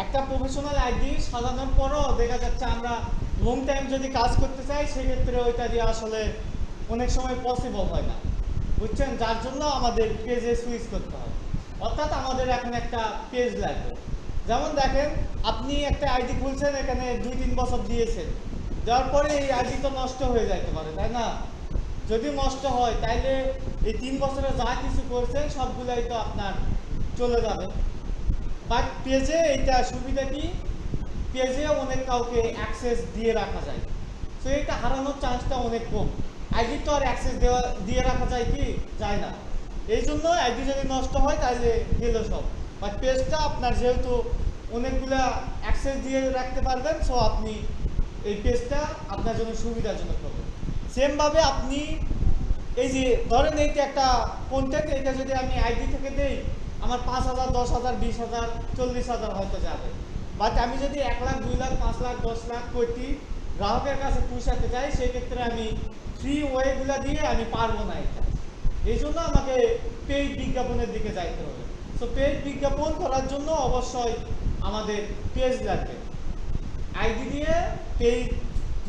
একটা professional ID সাজানোর পরও দেখা যাচ্ছে আমরা লং টাইম যদি কাজ করতে চাই সেক্ষেত্রে ওইটা দিয়ে আসলে অনেক সময় পসিবল হয় না, বুঝছেন? যার জন্য আমাদের পেজে সুইচ করতে হয়, অর্থাৎ আমাদের এখন একটা পেজ লাগবে। যেমন দেখেন, আপনি একটা আইডি খুলছেন, এখানে 2-3 বছর দিয়েছেন, দেওয়ার পরে এই আইডি তো নষ্ট হয়ে যাইতে পারে, তাই না? যদি নষ্ট হয় তাইলে এই 3 বছরে যা কিছু করছেন সবগুলাই তো আপনার চলে যাবে। বাট পেজে এইটা সুবিধা কি, পেজে অনেক কাউকে অ্যাক্সেস দিয়ে রাখা যায়, তো এটা হারানোর চান্সটা অনেক কম। আইডি তো আর অ্যাক্সেস দিয়ে রাখা যায় কি, যায় না। এই জন্য আইডি যদি নষ্ট হয় তাহলে গেল সব। বাট পেজটা আপনার যেহেতু অনেকগুলা অ্যাক্সেস দিয়ে রাখতে পারবেন, সো আপনি এই পেজটা আপনার জন্য সুবিধাজনক হবে। সেমভাবে আপনি এই যে ধরেন এইটা একটা কন্টেন্ট, এটা যদি আমি আইডি থেকে দেই, আমার 5,000, 10,000, 20,000, 40,000 হয়তো যাবে। বাট আমি যদি 1 লাখ, 2 লাখ, 5 লাখ, 10 লাখ কোটি গ্রাহকের কাছে পৌঁছাতে চাই, সেক্ষেত্রে আমি ফ্রি ওয়েগুলা দিয়ে আমি পারবো না এটা। এই জন্য আমাকে পেইড বিজ্ঞাপনের দিকে যাইতে হবে। সো পেইড বিজ্ঞাপন করার জন্য অবশ্যই আমাদের পেজ লাগবে। আইডি দিয়ে পেইড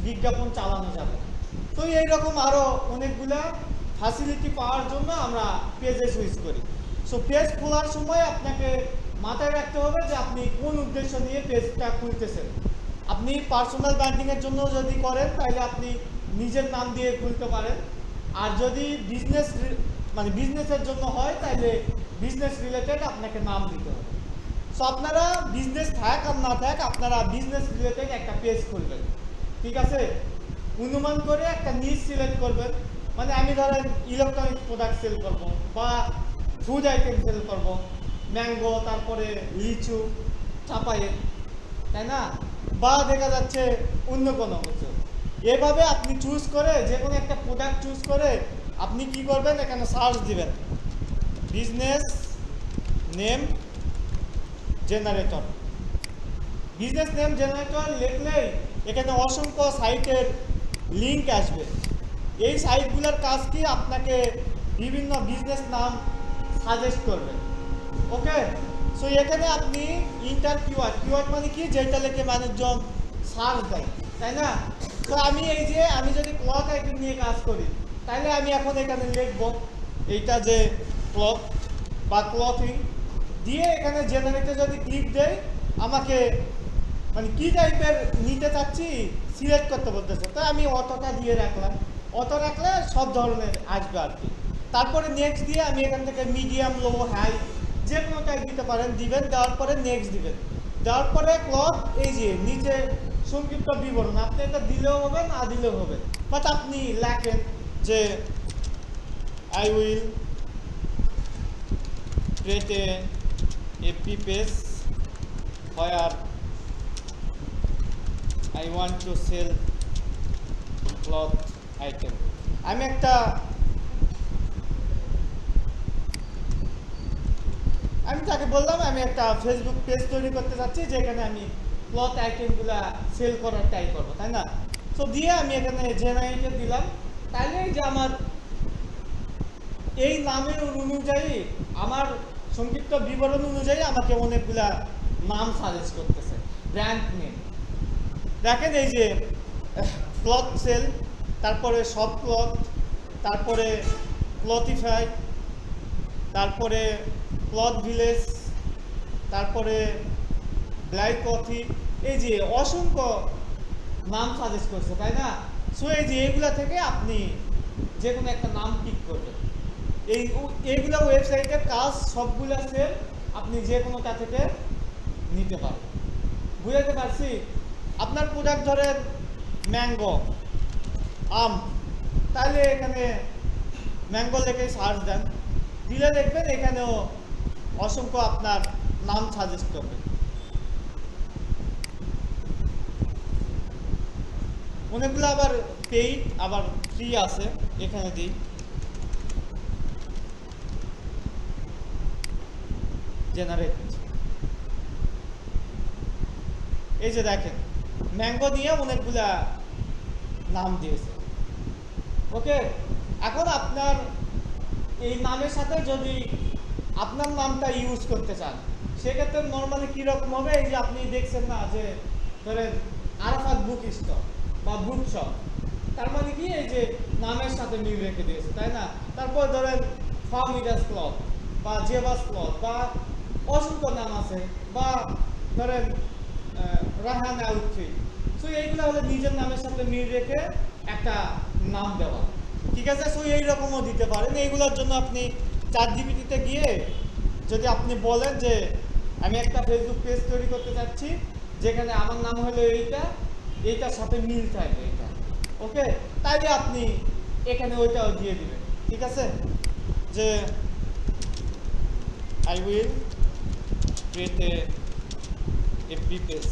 বিজ্ঞাপন চালানো যাবে। তো এইরকম আরও অনেকগুলা ফ্যাসিলিটি পাওয়ার জন্য আমরা পেজে সুইচ করি। সো পেজ খোলার সময় আপনাকে মাথায় রাখতে হবে যে আপনি কোন উদ্দেশ্য নিয়ে পেজটা খুলতেছেন। আপনি পার্সোনাল ব্র্যান্ডিংয়ের জন্য যদি করেন তাহলে আপনি নিজের নাম দিয়ে খুলতে পারেন, আর যদি বিজনেসের জন্য হয় তাহলে বিজনেস রিলেটেড আপনাকে নাম দিতে হবে। সো আপনারা বিজনেস থাক আর না থাক, আপনারা বিজনেস রিলেটেড একটা পেজ খুলবেন, ঠিক আছে? অনুমান করে একটা নিশ সিলেক্ট করবেন, মানে আমি ধরেন ইলেকট্রনিক প্রোডাক্ট সেল করব, বা ফুড আইটেম সেল করব, ম্যাঙ্গো, তারপরে লিচু, চাপাইয়ের, তাই না? বা দেখা যাচ্ছে অন্য কোনো কিছু। এভাবে আপনি চুজ করে যে কোনো একটা প্রোডাক্ট চুজ করে আপনি কি করবেন, এখানে সার্চ দিবেন business name generator. Business name generator লিখলেই এখানে অসংখ্য সাইটের লিঙ্ক আসবে। এই সাইটগুলোর কাজ কি, আপনাকে বিভিন্ন বিজনেস নাম সাজেস্ট করবে। ওকে, সো এখানে আপনি ইন্টার কিওয়ার্ড মানে কি, যেটা লিখে মানুষজন সার্চ দেয়, তাই না? তো আমি যদি ক্লথ আইটেম নিয়ে কাজ করি, তাহলে আমি এখন এখানে লিখব এইটা যে ক্লথ বা ক্লথিং দিয়ে এখানে জেনারেটে যদি ক্লিক দেয়, আমাকে মানে কি টাইপের নিতে চাচ্ছি সিলেক্ট করতে বলতেছে। তো আমি অটোটা দিয়ে রাখলাম, অটো রাখলে সব ধরনের আসবে আর কি। তারপরে নেক্সট দিয়ে আমি এখান থেকে মিডিয়াম, লো, হাই যে কোনো টাইপ দিতে পারেন, দিবেন। দেওয়ার পরে নেক্সট দিবেন। দেওয়ার পরে ক্লথ, এই যে নিচে সংক্ষিপ্ত বিবরণ, আপনি এটা দিলেও হবে না দিলেও হবে, বাট আপনি লেখেন যে I will create a FB page where I want to sell cloth item. আমি তাকে বললাম আমি একটা ফেসবুক পেজ তৈরি করতে চাচ্ছি, যেখানে আমি ক্লথ আইটেমগুলা সেল করার ট্রাই করবো, তাই না? তো দিয়ে আমি এখানে জেনারেটে দিলাম, তাইলে যে আমার এই নামের অনুযায়ী, আমার সংক্ষিপ্ত বিবরণ অনুযায়ী আমাকে অনেকগুলা নাম সাজেস্ট করতেছে, ব্র্যান্ড নেম। দেখেন এই যে ক্লথ সেল, তারপরে সব ক্লথ, তারপরে ক্লথিফাই, তারপরে ক্লথ ভিলেজ, তারপরে ব্ল্যাক কফি, এই যে অসংখ্য নাম সাজেস্ট করছে, তাই না? সো এই যে এগুলা থেকে আপনি যে কোনো একটা নাম পিক করবেন। এইগুলা ওয়েবসাইটের কাজ, সবগুলা সেল আপনি যে কোনোটা থেকে নিতে পারেন। বুঝাতে পারছি? আপনার প্রোডাক্ট ধরেন ম্যাঙ্গো, আম, তাহলে এখানে ম্যাঙ্গো লেখে সার্চ দেন, দিলে দেখবেন এখানেও অসংখ্য আপনার নাম সাজেস্ট করবে। অনেকগুলো আবার পেইড আবার ফ্রি আছে, এখানে দিই জেনারেট। এই যে দেখেন ম্যাঙ্গো নিয়ে অনেকগুলা নাম দিয়েছে। ওকে, এখন আপনার এই নামের সাথে যদি আপনার নামটা ইউজ করতে চান, সেক্ষেত্রে নর্মালি কীরকম হবে, এই যে আপনি দেখছেন না যে ধরেন আরাফাত বুক স্টল বা বুক শপ, তার মানে কি এই যে নামের সাথে মিল রেখে দিয়েছে, তাই না? তারপর ধরেন ফার্মিডাস ক্লথ বা জেবাস ক্লথ বা অসংখ্য নাম আছে, বা ধরেন রাহান আউটফিট। সো এইগুলো হলো নিজের নামের সাথে মিল রেখে একটা নাম দেওয়া, ঠিক আছে? সো এইরকমও দিতে পারেন। এইগুলোর জন্য আপনি ChatGPT-তে গিয়ে যদি আপনি বলেন যে আমি একটা ফেসবুক পেজ তৈরি করতে চাচ্ছি যেখানে আমার নাম হলো এইটার সাথে মিল থাকবে এটা, ওকে, তাইলে আপনি এখানে ওইটাও দিয়ে দিবেন, ঠিক আছে? যে I will create a FB page,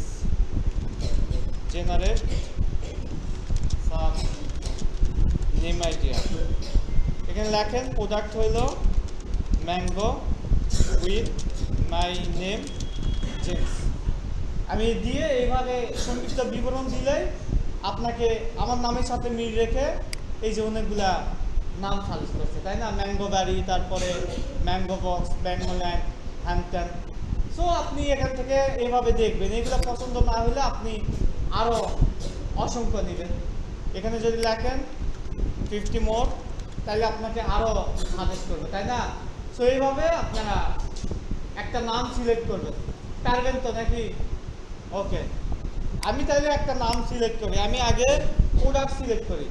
generate some name idea। এখানে লেখেন প্রোডাক্ট হলো mango with my name James. আমি দিয়ে এইভাবে সংক্ষিপ্ত বিবরণ দিলেই আপনাকে আমার নামের সাথে মিল রেখে এই যে অনেকগুলা নাম সাজেস্ট করছে, তাই না? ম্যাঙ্গো বাড়ি, তারপরে ম্যাঙ্গো বক্স, ব্যাঙ্গোল্যান্ড, হ্যান্ডট্যান। সো আপনি এখান থেকে এইভাবে দেখবেন, এইগুলো পছন্দ না হলে আপনি আরও অসংখ্য নেবেন। এখানে যদি লেখেন 50 মোর, তাহলে আপনাকে আরও সাজেস্ট করবে, তাই না? সো এইভাবে আপনারা একটা নাম সিলেক্ট করবেন, পারবেন তো নাকি? ওকে, আমি তাহলে একটা নাম সিলেক্ট করি। আমি আগে প্রোডাক্ট সিলেক্ট করি,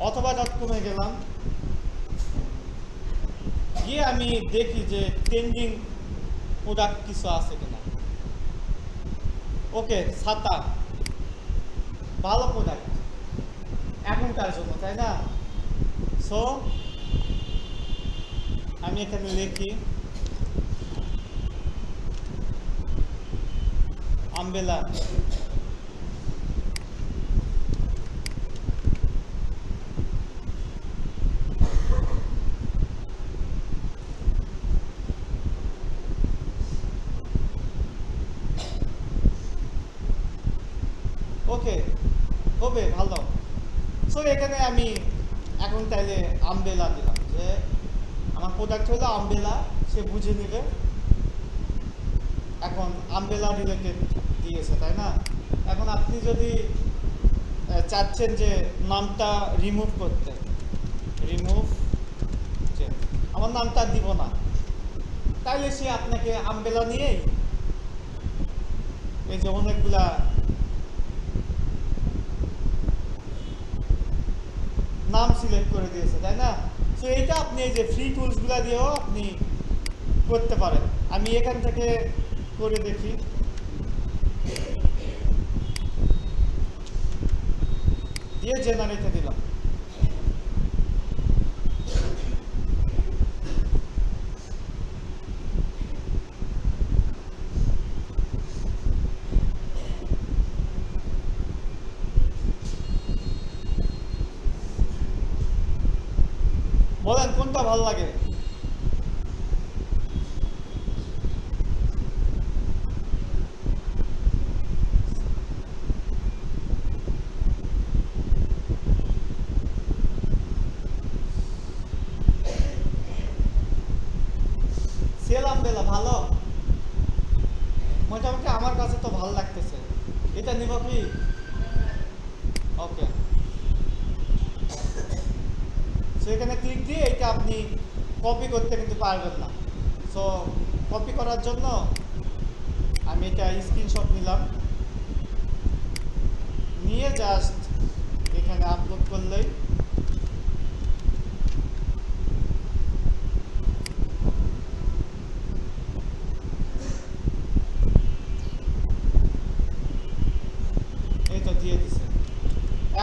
অথবা .com-এ গেলাম, গিয়ে আমি দেখি যে ট্রেন্ডিং প্রোডাক্ট কিছু আছে কিনা। ওকে, ছাতা, ভালো প্রোডাক্ট এখনকার জন্য, তাই না? সো আমি এখানে লিখি আমব্রেলা। ওকে, হবে ভালো। সো এখানে আমি এখন তাইলে আমব্রেলা দিলাম, যে আমার প্রোডাক্ট হলো আমব্রেলা, সে বুঝে নেবে। এখন আমব্রেলা রিলেটেড দিয়েছে, তাই না? এখন আপনি যদি চাচ্ছেন যে নামটা রিমুভ করতে, রিমুভ, যে আমার নামটা দিব না, তাইলে সে আপনাকে আমব্রেলা নিয়েই এই যে অনেকগুলা নাম সিলেক্ট করে দিয়েছে, তাই না? সো এইটা আপনি এই যে ফ্রি টুলসগুলো দিয়েও আপনি করতে পারেন। আমি এখান থেকে করে দেখি, দিয়ে জেনারেটে দিলাম। বলেন কোনটা ভালো লাগে? সেল আমব্রেলা ভালো, মোটামুটি আমার কাছে তো ভালো লাগতেছে। এটা নিব কি? ওকে, সেখানে ক্লিক দিয়ে এটা আপনি কপি করতে কিন্তু পারবেন না। সো কপি করার জন্য আমি এটা স্ক্রিনশট নিলাম, নিয়ে জাস্ট এখানে আপলোড করলেই এই তো দিয়ে দিছে।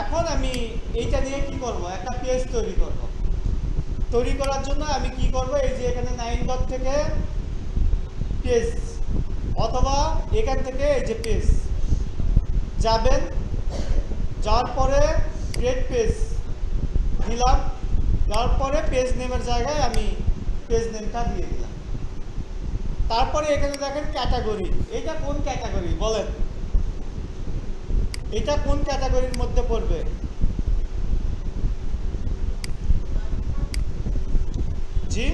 এখন আমি এইটা নিয়ে কি করব, একটা পেজ তৈরি করব। তৈরি করার জন্য আমি কি করব, এই যে এখানে 9 থেকে পেজ, অথবা এখান থেকে এই যে পেজ যাবেন, যাওয়ার পরে ক্রিয়েট পেজ দিলাম, দেওয়ার পরে পেজ নেমের জায়গায় আমি পেজ নেমটা দিয়ে দিলাম। তারপরে এখানে দেখেন ক্যাটাগরি, এটা কোন ক্যাটাগরি বলেন? এটা কোন ক্যাটাগরির মধ্যে পড়বে? জি,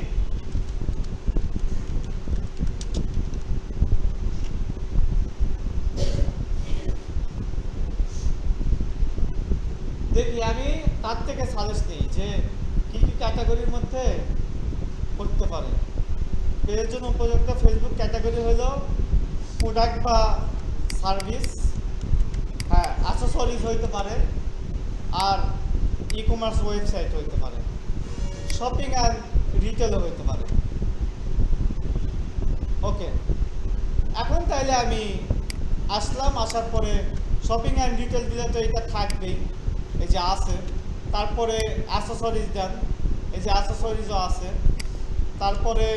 বেসিক্যালি আমি তার থেকে সাজেস্ট নিই যে কী কী ক্যাটাগরির মধ্যে করতে পারে। পেজের জন্য উপযুক্ত ফেসবুক ক্যাটাগরি হলো প্রোডাক্ট বা সার্ভিস, হ্যাঁ অ্যাক্সেসরিজ হইতে পারে, আর ই কমার্স ওয়েবসাইট হইতে পারে, শপিং অ্যান্ড রিটেলও হইতে পারে। ওকে, এখন তাইলে আমি আসলাম, আসার পরে শপিং অ্যান্ড রিটেল দিলে তো এটা থাকবেই, এই যে আছে। তারপরে অ্যাক্সেসরিজ দেন, এই যে অ্যাক্সেসরিজও আছে। তারপরে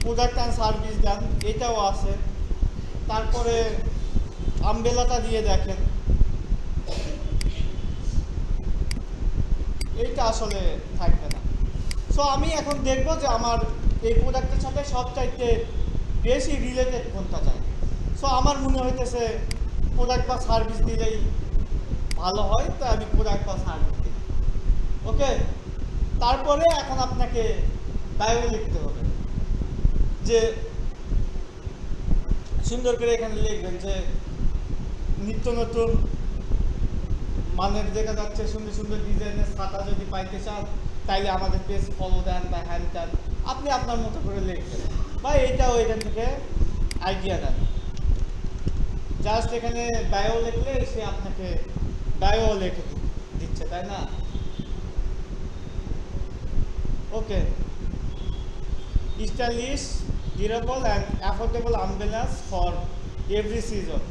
প্রোডাক্ট অ্যান্ড সার্ভিস দেন, এটাও আছে। তারপরে আমব্রেলাটা দিয়ে দেখেন, এইটা আসলে থাকবে না। সো আমি এখন দেখব যে আমার এই প্রোডাক্টের সাথে সবচাইতে বেশি রিলেটেড কোনটা চাই। সো আমার মনে হইতেছে প্রোডাক্ট বা সার্ভিস দিলেই ভালো হয়, তো আমি প্রোডাক্ট বা সার্ভিস দিই। ওকে, তারপরে এখন আপনাকে বায়ো লিখতে হবে, যে সুন্দর করে এখানে লিখবেন যে নিত্য নতুন মানের দেখা যাচ্ছে সুন্দর সুন্দর ডিজাইনের ছাতা যদি পাইতে চান তাইলে আমাদের পেজ ফলো দেন বা হ্যান দেন, আপনি আপনার মতো করে লিখবেন বা এইটাও এখান থেকে আইডিয়া দেন। জাস্ট এখানে বায়ো লিখলে সে আপনাকে বায়ো লিখে দিচ্ছে, তাই না? ওকে, stylish, durable and affordable umbrellas for every season.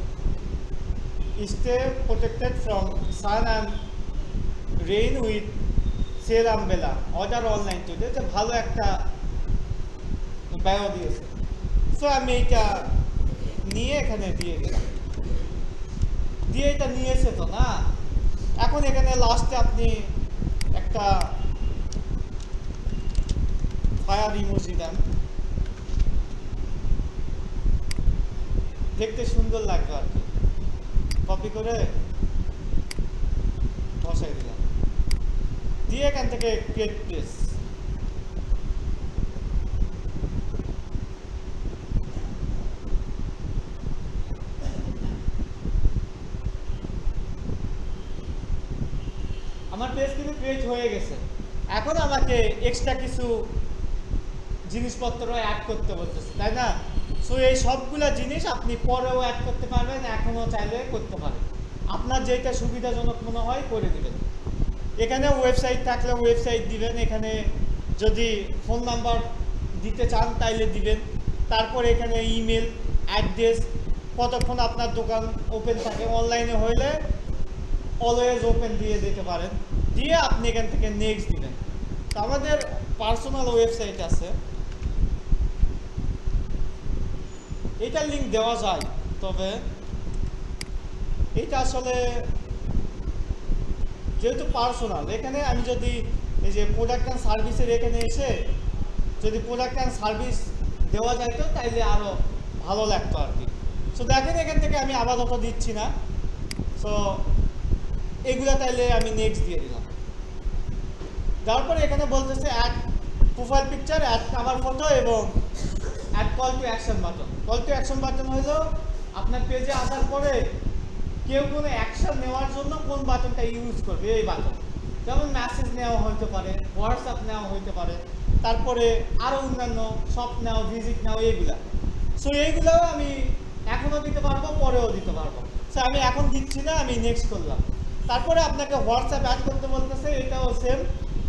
Stay protected from sun and rain with sail umbrella. Order online today. যে ভালো একটা বায়ো দিয়েছে। সো আমি এইটা নিয়ে এখানে দিয়ে দিলাম, দিয়ে এটা নিয়েছে তো না। এখন এখানে লাস্টে আপনি একটা ফায়ার ইমোজি দেন, দেখতে সুন্দর লাগবে আর কি। কপি করে বসাই দিলাম, দিয়ে এখান থেকে ক্রিয়েট পেজ। আমার পেজ কিন্তু ক্রিয়েট হয়ে গেছে। এখন আমাকে এক্সট্রা কিছু জিনিসপত্র অ্যাড করতে বলতেছে, তাই না? সো এই সবগুলা জিনিস আপনি পরেও অ্যাড করতে পারবেন, এখনও চাইলে করতে পারেন, আপনার যেটা সুবিধাজনক মনে হয় করে দিবেন। এখানে ওয়েবসাইট থাকলে ওয়েবসাইট দিবেন, এখানে যদি ফোন নাম্বার দিতে চান তাইলে দিবেন। তারপর এখানে ইমেল অ্যাড্রেস, কতক্ষণ আপনার দোকান ওপেন থাকে, অনলাইনে হইলে অলওয়েজ ওপেন দিয়ে দিতে পারেন, দিয়ে আপনি এখান থেকে নেক্সট দিবেন। তো আমাদের পার্সোনাল ওয়েবসাইট আছে, এটার লিঙ্ক দেওয়া যায়, তবে এটা আসলে যেহেতু পার্সোনাল, এখানে আমি যদি এই যে প্রোডাক্ট অ্যান্ড সার্ভিসের এখানে এসে যদি প্রোডাক্ট অ্যান্ড সার্ভিস দেওয়া যাইতো তাইলে আরও ভালো লাগতো আর কি। সো দেখেন এখান থেকে আমি আপাতত দিচ্ছি না। সো এগুলা তাইলে আমি নেক্সট দিয়ে দিলাম। তারপরে এখানে বলতেছে add profile picture, add cover photo এবং add call to action button. Call to action button হলো আপনার পেজে আসার পরে কেউ কোনো অ্যাকশন নেওয়ার জন্য কোন বাটনটা ইউজ করবে, এই বাটন। যেমন মেসেজ নেওয়া হইতে পারে, হোয়াটসঅ্যাপ নেওয়া হইতে পারে, তারপরে আরও অন্যান্য শপ নেওয়া, ভিজিট নেওয়া, এইগুলা। সো এইগুলোও আমি এখনও দিতে পারবো, পরেও দিতে পারবো। সো আমি এখন দিচ্ছি না, আমি নেক্সট করলাম। তারপরে আপনাকে হোয়াটসঅ্যাপ অ্যাড করতে বলতেছে, এটাও সেম,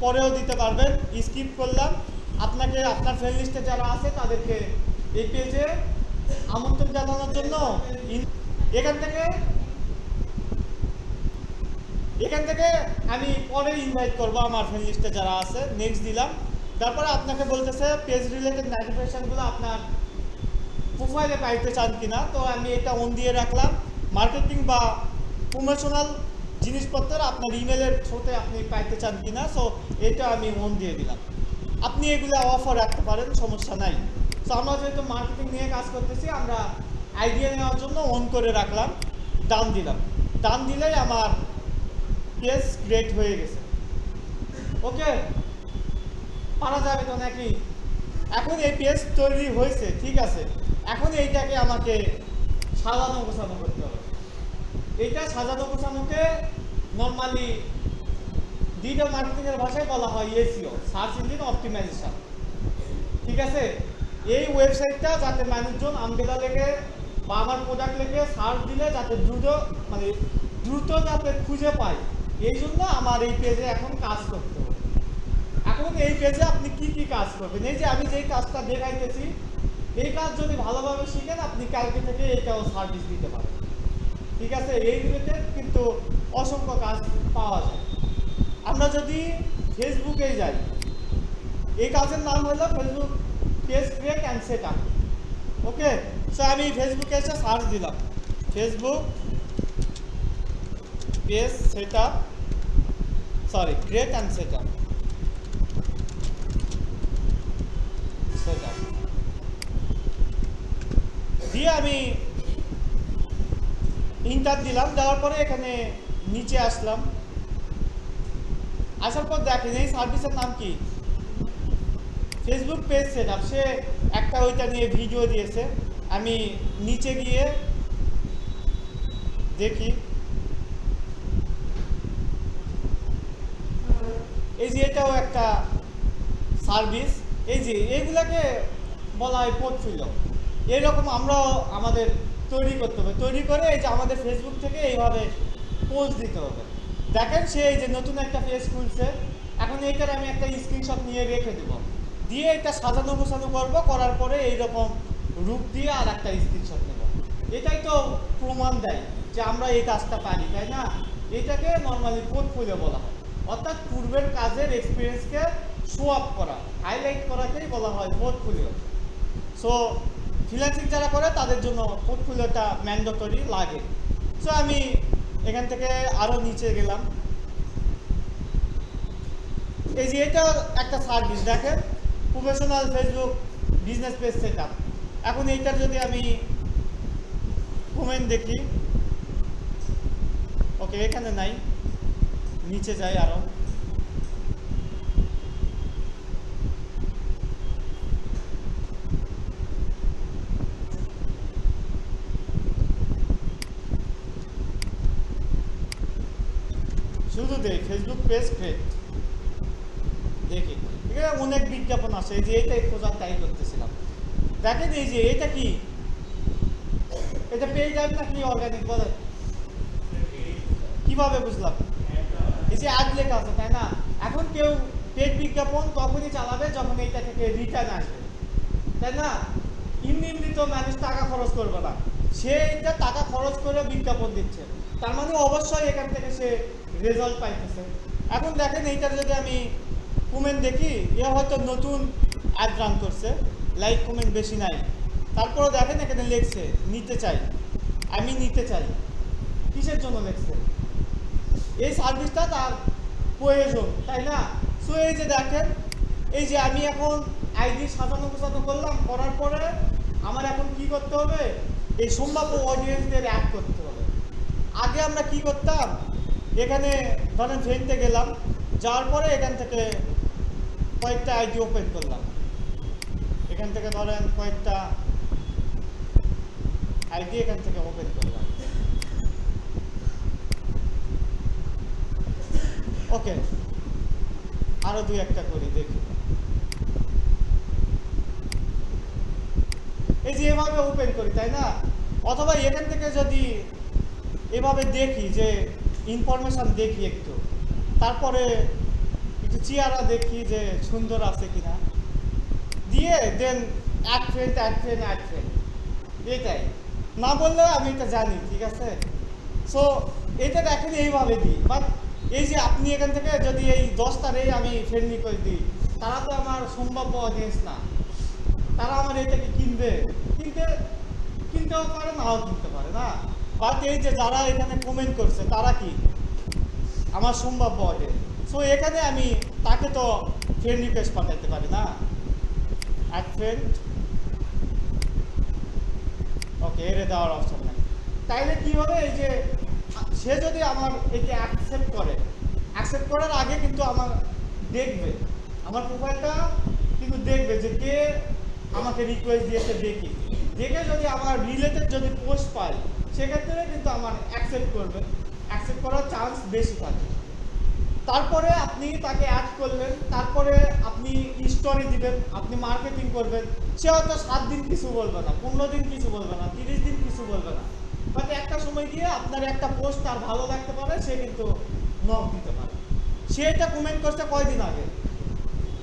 পরেও দিতে পারবেন। স্কিপ করলাম। আপনাকে আপনার ফ্রেন্ড লিস্টে যারা আছে তাদেরকে এই পেজে আমন্ত্রণ জানানোর জন্য এখান থেকে আমি পরে ইনভাইট করবো আমার ফ্রেন্ড লিস্টে যারা আছে, নেক্সট দিলাম। তারপরে আপনাকে বলতেছে পেজ রিলেটেড নোটিফিকেশনগুলো আপনার প্রোফাইলে পাইতে চান কিনা, তো আমি এটা অন দিয়ে রাখলাম। মার্কেটিং বা প্রমোশনাল জিনিসপত্র আপনার ইমেলের থ্রুতে আপনি পাইতে চান কিনা, সো এটা আমি অন দিয়ে দিলাম। আপনি এগুলো অফার রাখতে পারেন, সমস্যা নাই। সো আমরা যেহেতু মার্কেটিং নিয়ে কাজ করতেছি, আমরা আইডিয়া নেওয়ার জন্য অন করে রাখলাম, ডান দিলাম। ডান দিলেই আমার পেজ ক্রিয়েট হয়ে গেছে। ওকে, পারা যাবে তো নাকি? এখন এই পেজ তৈরি হয়েছে, ঠিক আছে। এখন এইটাকে আমাকে সাজানো গোছানো করতে হবে। এটা সাজানো গোছানোকে নর্মালি ডিজিটাল মার্কেটিং এর ভাষায় বলা হয় এসইও, সার্চ ইঞ্জিন অপটিমাইজেশন। ঠিক আছে, এই ওয়েবসাইটটা যাতে মানুষজন আমবেলা লেগে বা আমার প্রোডাক্ট লেগে সার্চ দিলে যাতে দ্রুত যাতে খুঁজে পায়, এই জন্য আমার এই পেজে এখন কাজ করতে হবে। এখন এই পেজে আপনি কি কি কাজ করবেন, এই যে আমি যেই কাজটা দেখাইতেছি, এই কাজ যদি ভালোভাবে শিখেন আপনি কালকে থেকে এইটাও সার্ভিস দিতে পারেন। ঠিক আছে, এই রিলেটেড কিন্তু অসংখ্য কাজ পাওয়া যায়। আমরা যদি ফেসবুকে যাই, এই কাজের নাম হলো Facebook page create and set up. Okay, so আমি ফেসবুকে এসে সার্চ দিলাম Facebook page set up, create and set up, দিয়ে আমি ইন্টার দিলাম, দেওয়ার পরে এখানে নিচে আসলাম। আসার পর দেখেন এই সার্ভিসের নাম কি, ফেসবুক পেজ সেট আপ। সে একটা ওইটা নিয়ে ভিডিও দিয়েছে। আমি নিচে গিয়ে দেখি, এই যে এটাও একটা সার্ভিস। এই যে এইগুলাকে বলা হয় পোর্টফোলিও। এইরকম আমরাও আমাদের তৈরি করতে হবে, তৈরি করে এই যে আমাদের ফেসবুক থেকে এইভাবে পোস্ট দিতে হবে। দেখেন সে এই যে নতুন একটা পেজ খুলছে, এখন এইটার আমি একটা স্ক্রিনশট নিয়ে রেখে দেব, দিয়ে এটা সাজানো গোছানো করবো, করার পরে এইরকম রূপ দিয়ে আর একটা স্ক্রিনশট নেব। এটাই তো প্রমাণ দেয় যে আমরা এই কাজটা পারি, তাই না? এটাকে নর্মালি পোর্টফোলিও বলা হয়, অর্থাৎ পূর্বের কাজের এক্সপিরিয়েন্সকে শো আপ করা, হাইলাইট করাকেই বলা হয় পোর্টফোলিও। সো ফ্রিল্যান্সিং যারা করে তাদের জন্য পোর্টফোলিওটা ম্যান্ডেটরি লাগে। সো আমি এখান থেকে আরও নিচে গেলাম, এই যে এটা একটা সার্ভিস দেখেন, professional Facebook business page set up. এখন এইটার যদি আমি কমেন্ট দেখি, ওকে এখানে নাই, নিচে যাই আরো, শুধু দেই ফেসবুক পেজ ক্রিয়েট, দেখি এখানে অনেক বিজ্ঞাপন আছে। এই যে এইটাই খোঁজার ট্রাই করতেছিলাম, দেখেন এই যে এটা কি, এটা পেইড অ্যাড নাকি অর্গানিক বলে, কিভাবে বুঝলাম? এই যে অ্যাড লেখা আছে, তাই না? এখন কেউ পেইড বিজ্ঞাপন তখনই চালাবে যখন এইটা থেকে রিটার্ন আসবে, তাই না? এমনি তো মানুষ টাকা খরচ করবে না, সে এটা টাকা খরচ করে বিজ্ঞাপন দিচ্ছে, তার মানে অবশ্যই এখান থেকে সে রেজাল্ট পাইতেছে। এখন দেখেন এইটার যদি আমি কমেন্ট দেখি, এ হয়তো নতুন অ্যাড রান করছে, লাইক কমেন্ট বেশি নাই, তারপরে দেখেন এখানে লেখছে নিতে চাই, আমি নিতে চাই। কিসের জন্য লেখছে? এই সার্ভিসটা তার প্রয়োজন, তাই না? সো এই যে দেখেন, এই যে আমি এখন আইডি সাজানো গোছানো করলাম, করার পরে আমার এখন কি করতে হবে, এই সম্ভাব্য অডিয়েন্সদের অ্যাড করতে হবে। আগে আমরা কি করতাম, এখানে ধরেন ফ্রেন্ডে গেলাম, যাওয়ার পরে এখান থেকে কয়েকটা আইডি ওপেন করলাম, এখান থেকে ধরেন কয়েকটা আইডি এখান থেকে ওপেন করলাম, ওকে আরো দুই একটা করি দেখি। এই যে এভাবে ওপেন করি, তাই না? অথবা এখান থেকে যদি এভাবে দেখি যে ইনফরমেশন দেখি একটু, তারপরে একটু চেহারা দেখি যে সুন্দর আছে কিনা, দিয়ে দেন অ্যাড ফ্রেন্ড এটাই না বললেও আমি এটা জানি, ঠিক আছে? সো এটা দেখেন এইভাবে দিই, বাট এই যে আপনি এখান থেকে যদি এই 10টারে আমি ফ্রেন্ডলি করে দিই, তারা তো আমার সম্ভাব্য অডিয়েন্স না, তারা আমার এটাকে কিনতেও পারে, নাও কিনতে পারে না। বাট এই যে যারা এখানে কমেন্ট করছে তারা কি আমার সম্ভাব্য অডিয়েন্স। সো এখানে আমি তাকে তো ফ্রেন্ড রিকোয়েস্ট পাঠাইতে পারি না, অ্যাড ফ্রেন্ড, ওকে এরে দেওয়ার অপশন নেই। তাইলে কি হবে, এই যে সে যদি আমার একে অ্যাকসেপ্ট করার আগে কিন্তু আমার দেখবে, আমার প্রোফাইলটা কিন্তু দেখবে যে কে আমাকে রিকোয়েস্ট দিয়েছে, দেখে যদি আমার রিলেটেড যদি পোস্ট পাই, সেক্ষেত্রে কিন্তু আমার অ্যাকসেপ্ট করবে, অ্যাকসেপ্ট করার চান্স বেশি থাকে। তারপরে আপনি তাকে অ্যাড করলেন, তারপরে আপনি স্টোরি দিবেন, আপনি মার্কেটিং করবেন। সে হয়তো 7 দিন কিছু বলবে না, 15 দিন কিছু বলবে না, 30 দিন কিছু বলবে না, বাট একটা সময় গিয়ে আপনার একটা পোস্ট তার ভালো লাগতে পারে, সে কিন্তু নক দিতে পারে। সে এটা কমেন্ট করছে কয়দিন আগে,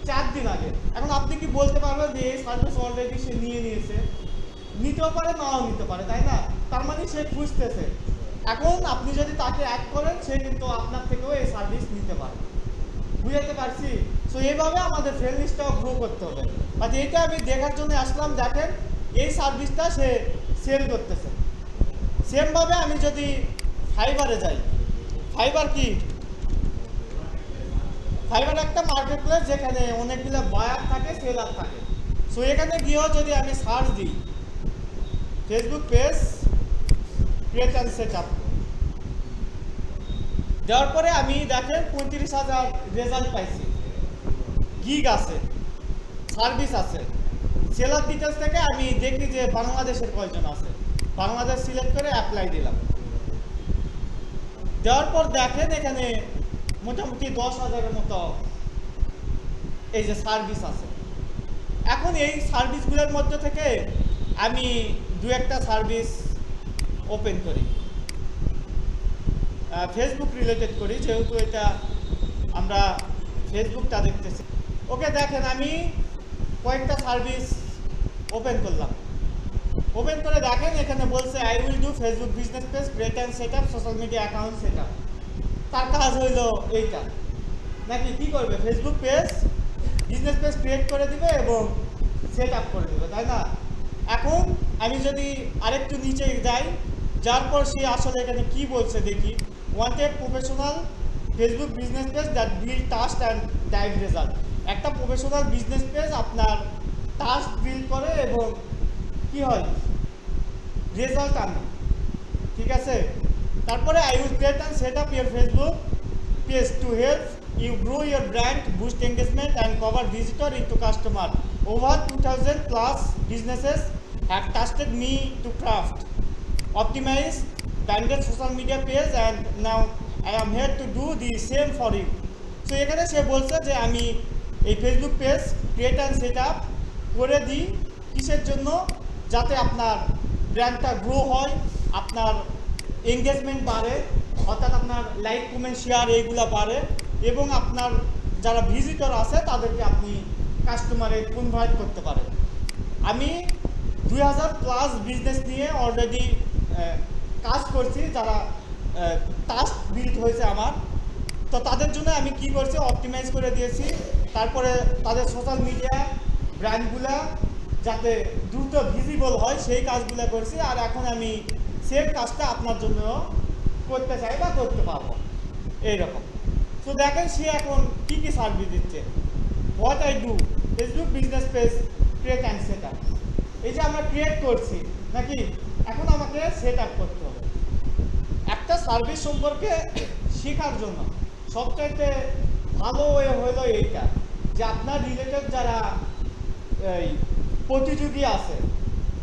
4 দিন আগে। এখন আপনি কি বলতে পারবেন যে এই সার্ভিস অলরেডি সে নিয়ে নিয়েছে? নিতেও পারে, নাও নিতে পারে, তাই না? তার মানে সে খুঁজতেছে। এখন আপনি যদি তাকে অ্যাড করেন, সে কিন্তু আপনার থেকেও এই সার্ভিস নিতে পারে। বুঝাতে পারছি? সো এইভাবে আমাদের ফ্রেন্ড লিস্টটাও গ্রো করতে হবে। বাট এইটা আমি দেখার জন্য আসলাম, দেখেন এই সার্ভিসটা সে সেল করতেছে। সেমভাবে আমি যদি ফাইবারে যাই, ফাইবার কি? ফাইবার একটা মার্কেট প্লেস যেখানে অনেকগুলো বায়ার থাকে, সেলার থাকে। সো এখানে গিয়েও যদি আমি সার্চ দিই Facebook page create and set up, দেওয়ার পরে আমি দেখেন 35,000 রেজাল্ট পাইছি, গিগ আছে, সার্ভিস আছে। সেলার ডিটেলস থেকে আমি দেখি যে বাংলাদেশের কয়জন আছে, বাংলাদেশ সিলেক্ট করে অ্যাপ্লাই দিলাম। দেওয়ার পর দেখেন এখানে মোটামুটি 10,000-এর মতো এই যে সার্ভিস আছে। এখন এই সার্ভিসগুলোর মধ্যে থেকে আমি দু একটা সার্ভিস ওপেন করি, ফেসবুক রিলেটেড করি, যেহেতু এটা আমরা ফেসবুকটা দেখতেছি। ওকে, দেখেন আমি কয়েকটা সার্ভিস ওপেন করলাম। ওপেন করে দেখেন এখানে বলছে I will do Facebook business page create and set up, social media account set up. তার কাজ হইলো এইটা, নাকি কি করবে? Facebook page, business page create করে দিবে এবং সেট আপ করে দেবে, তাই না? এখন আমি যদি আরেকটু নিচে যাই, যার পর সে আসলে এখানে কি বলছে দেখি, wanted professional Facebook business page that build task and drive result. একটা প্রফেশনাল বিজনেস পেজ আপনার টাস্ক বিল্ড করে এবং কি হয়, রেজাল্ট আনে, ঠিক আছে? তারপরে I will create and set up your Facebook page to help you grow your brand, boost engagement and cover visitor into customer. Over 2,000 plus businesses have trusted me to craft, optimize, branded social media page, and now I am here to do the same for you. So এখানে সে বলছে যে আমি এই Facebook page create and set up করে দিই, কিসের জন্য? যাতে আপনার ব্র্যান্ডটা গ্রো হয়, আপনার এঙ্গেজমেন্ট বাড়ে, অর্থাৎ আপনার লাইক কমেন্ট শেয়ার এইগুলো বাড়ে, এবং আপনার যারা ভিজিটর আছে তাদেরকে আপনি কাস্টমারে কনভার্ট করতে পারে। আমি 2,000 প্লাস বিজনেস নিয়ে অলরেডি কাজ করছি, যারা টাস্ক বিল্ড হয়েছে আমার। তো তাদের জন্য আমি কি করছি, অপটিমাইজ করে দিয়েছি। তারপরে তাদের সোশ্যাল মিডিয়া ব্র্যান্ডগুলা যাতে দ্রুত ভিজিবল হয় সেই কাজগুলো করছি। আর এখন আমি সেম কাজটা আপনার জন্য করতে চাই বা করতে পারবো, এইরকম। তো দেখেন সে এখন কী কী সার্ভিস দিচ্ছে। What I do, Facebook business page create and set up. এই যে আমরা ক্রিয়েট করছি নাকি, এখন আমাকে সেট আপ করতে হবে। একটা সার্ভিস সম্পর্কে শেখার জন্য সবচাইতে ভালো ওয়ে হলো এইটা, যে আপনার রিলেটেড যারা এই প্রতিযোগী আছে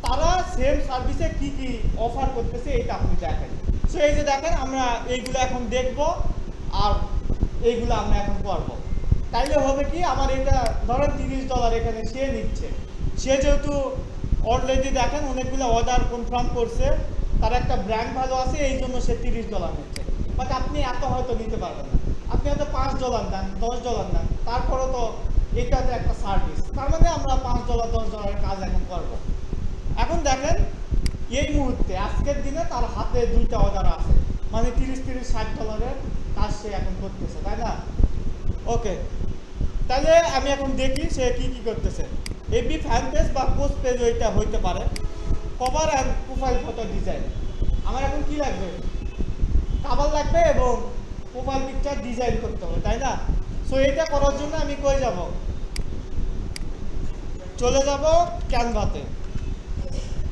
তারা সেম সার্ভিসে কি কি অফার করতেছে এইটা আপনি দেখেন। সো এই যে দেখেন আমরা এইগুলো এখন দেখব আর এইগুলো আমরা এখন করবো। তাইলে হবে কি, আমার এটা ধরেন $30 এখানে সে নিচ্ছে। সে যেহেতু অলরেডি দেখেন অনেকগুলো অর্ডার কনফার্ম করছে, তার একটা ব্র্যান্ড ভালো আছে, এই জন্য সে $30 নিচ্ছে। বাট আপনি এত হয়তো নিতে পারবেন না, আপনি হয়তো $5 দেন, $10 দেন, তারপরও তো এটা তো একটা সার্ভিস। তার মানে আমরা $5 $10 কাজ এখন করবো। এখন দেখেন এই মুহূর্তে আজকের দিনে তার হাতে 2টা অর্ডার আছে, মানে $30-60 কাজ সে এখন করতেছে, তাই না? ওকে, তাহলে আমি এখন দেখি সে কি কি করতেছে। এফবি ফ্যান পেজ বা পোস্ট পেজ ওইটা হইতে পারে। Cover and profile photo design, আমার এখন কি লাগবে? কভার লাগবে এবং প্রোফাইল পিকচার ডিজাইন করতে হবে, তাই না? সো এটা করার জন্য আমি কই যাব, চলে যাব ক্যানভাতে,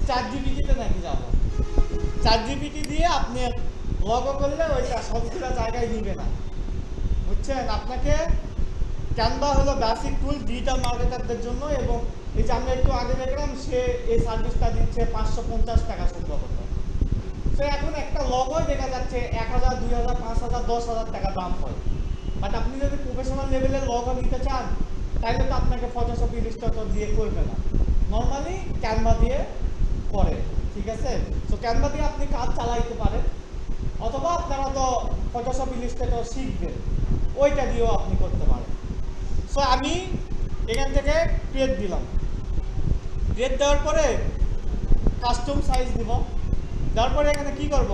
ChatGPT-তে নাকি যাব। ChatGPT দিয়ে আপনি লগো করলে ওইটা সবগুলো জায়গায় নিবে না, বুঝছেন? আপনাকে ক্যানভা হলো বেসিক টুল ডিজিটাল মার্কেটারদের জন্য। এবং এই যে আমরা একটু আগে দেখলাম সে এই সার্ভিসটা দিচ্ছে 550 টাকা সম্ভবত। তো এখন একটা লগোই দেখা যাচ্ছে 1000, 2000, 5000, 10000 টাকা দাম হয়। বাট আপনি যদি প্রফেশনাল লেভেলের লগো নিতে চান তাহলে তো আপনাকে ফটোশপ ইলাস্ট্রেটর দিয়ে করবে না, নর্মালি ক্যানভা দিয়ে করে। ঠিক আছে, তো ক্যানভা দিয়ে আপনি কাজ চালাইতে পারেন, অথবা আপনারা তো ফটোশপ ইলাস্ট্রেটর শিখবেন, ওইটা দিয়েও আপনি করতে পারেন। সো আমি এখান থেকে ক্রিয়েট দিলাম, ক্রিয়েট দেওয়ার পরে কাস্টম সাইজ দিব। তারপরে এখানে কি করব,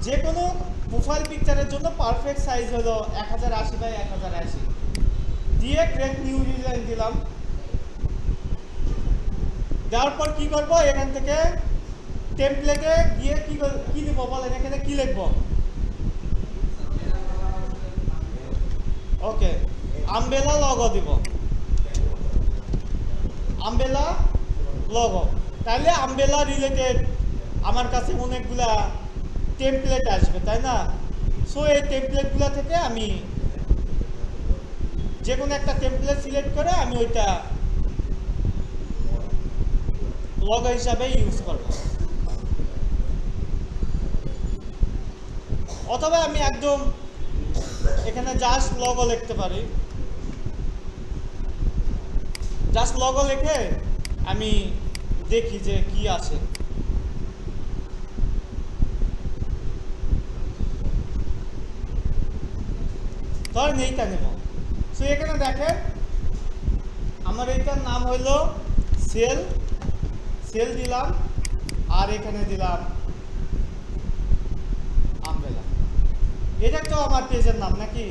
যে কোনো প্রোফাইল পিকচারের জন্য পারফেক্ট সাইজ হলো 1080 বাই 1080 দিয়ে ক্রিয়েট নিউ ডিজাইন দিলাম। দেওয়ার পর কি করব, এখান থেকে টেমপ্লেটে গিয়ে কি দিব বলেন, এখানে কি লিখব? ওকে, আমব্রেলা লগো দিব, আমব্রেলা লগো। তাহলে আমব্রেলা রিলেটেড আমার কাছে অনেকগুলা টেমপ্লেট আসবে, তাই না? সো এই টেমপ্লেটগুলো থেকে আমি যে কোনো একটা টেমপ্লেট সিলেক্ট করে আমি ওইটা লগো হিসাবে ইউজ করব, অথবা আমি একদম এখানে জাস্ট লগো লিখতে পারি। জাস্ট লগো লিখে আমি দেখি যে কি আসে। ধরেন এইটা নেব। সো এখানে দেখেন আমার এইটার নাম হইল সেল, সেল দিলাম, আর এখানে দিলাম আমব্রেলা। এটা তো আমার পেজের নাম নাকি?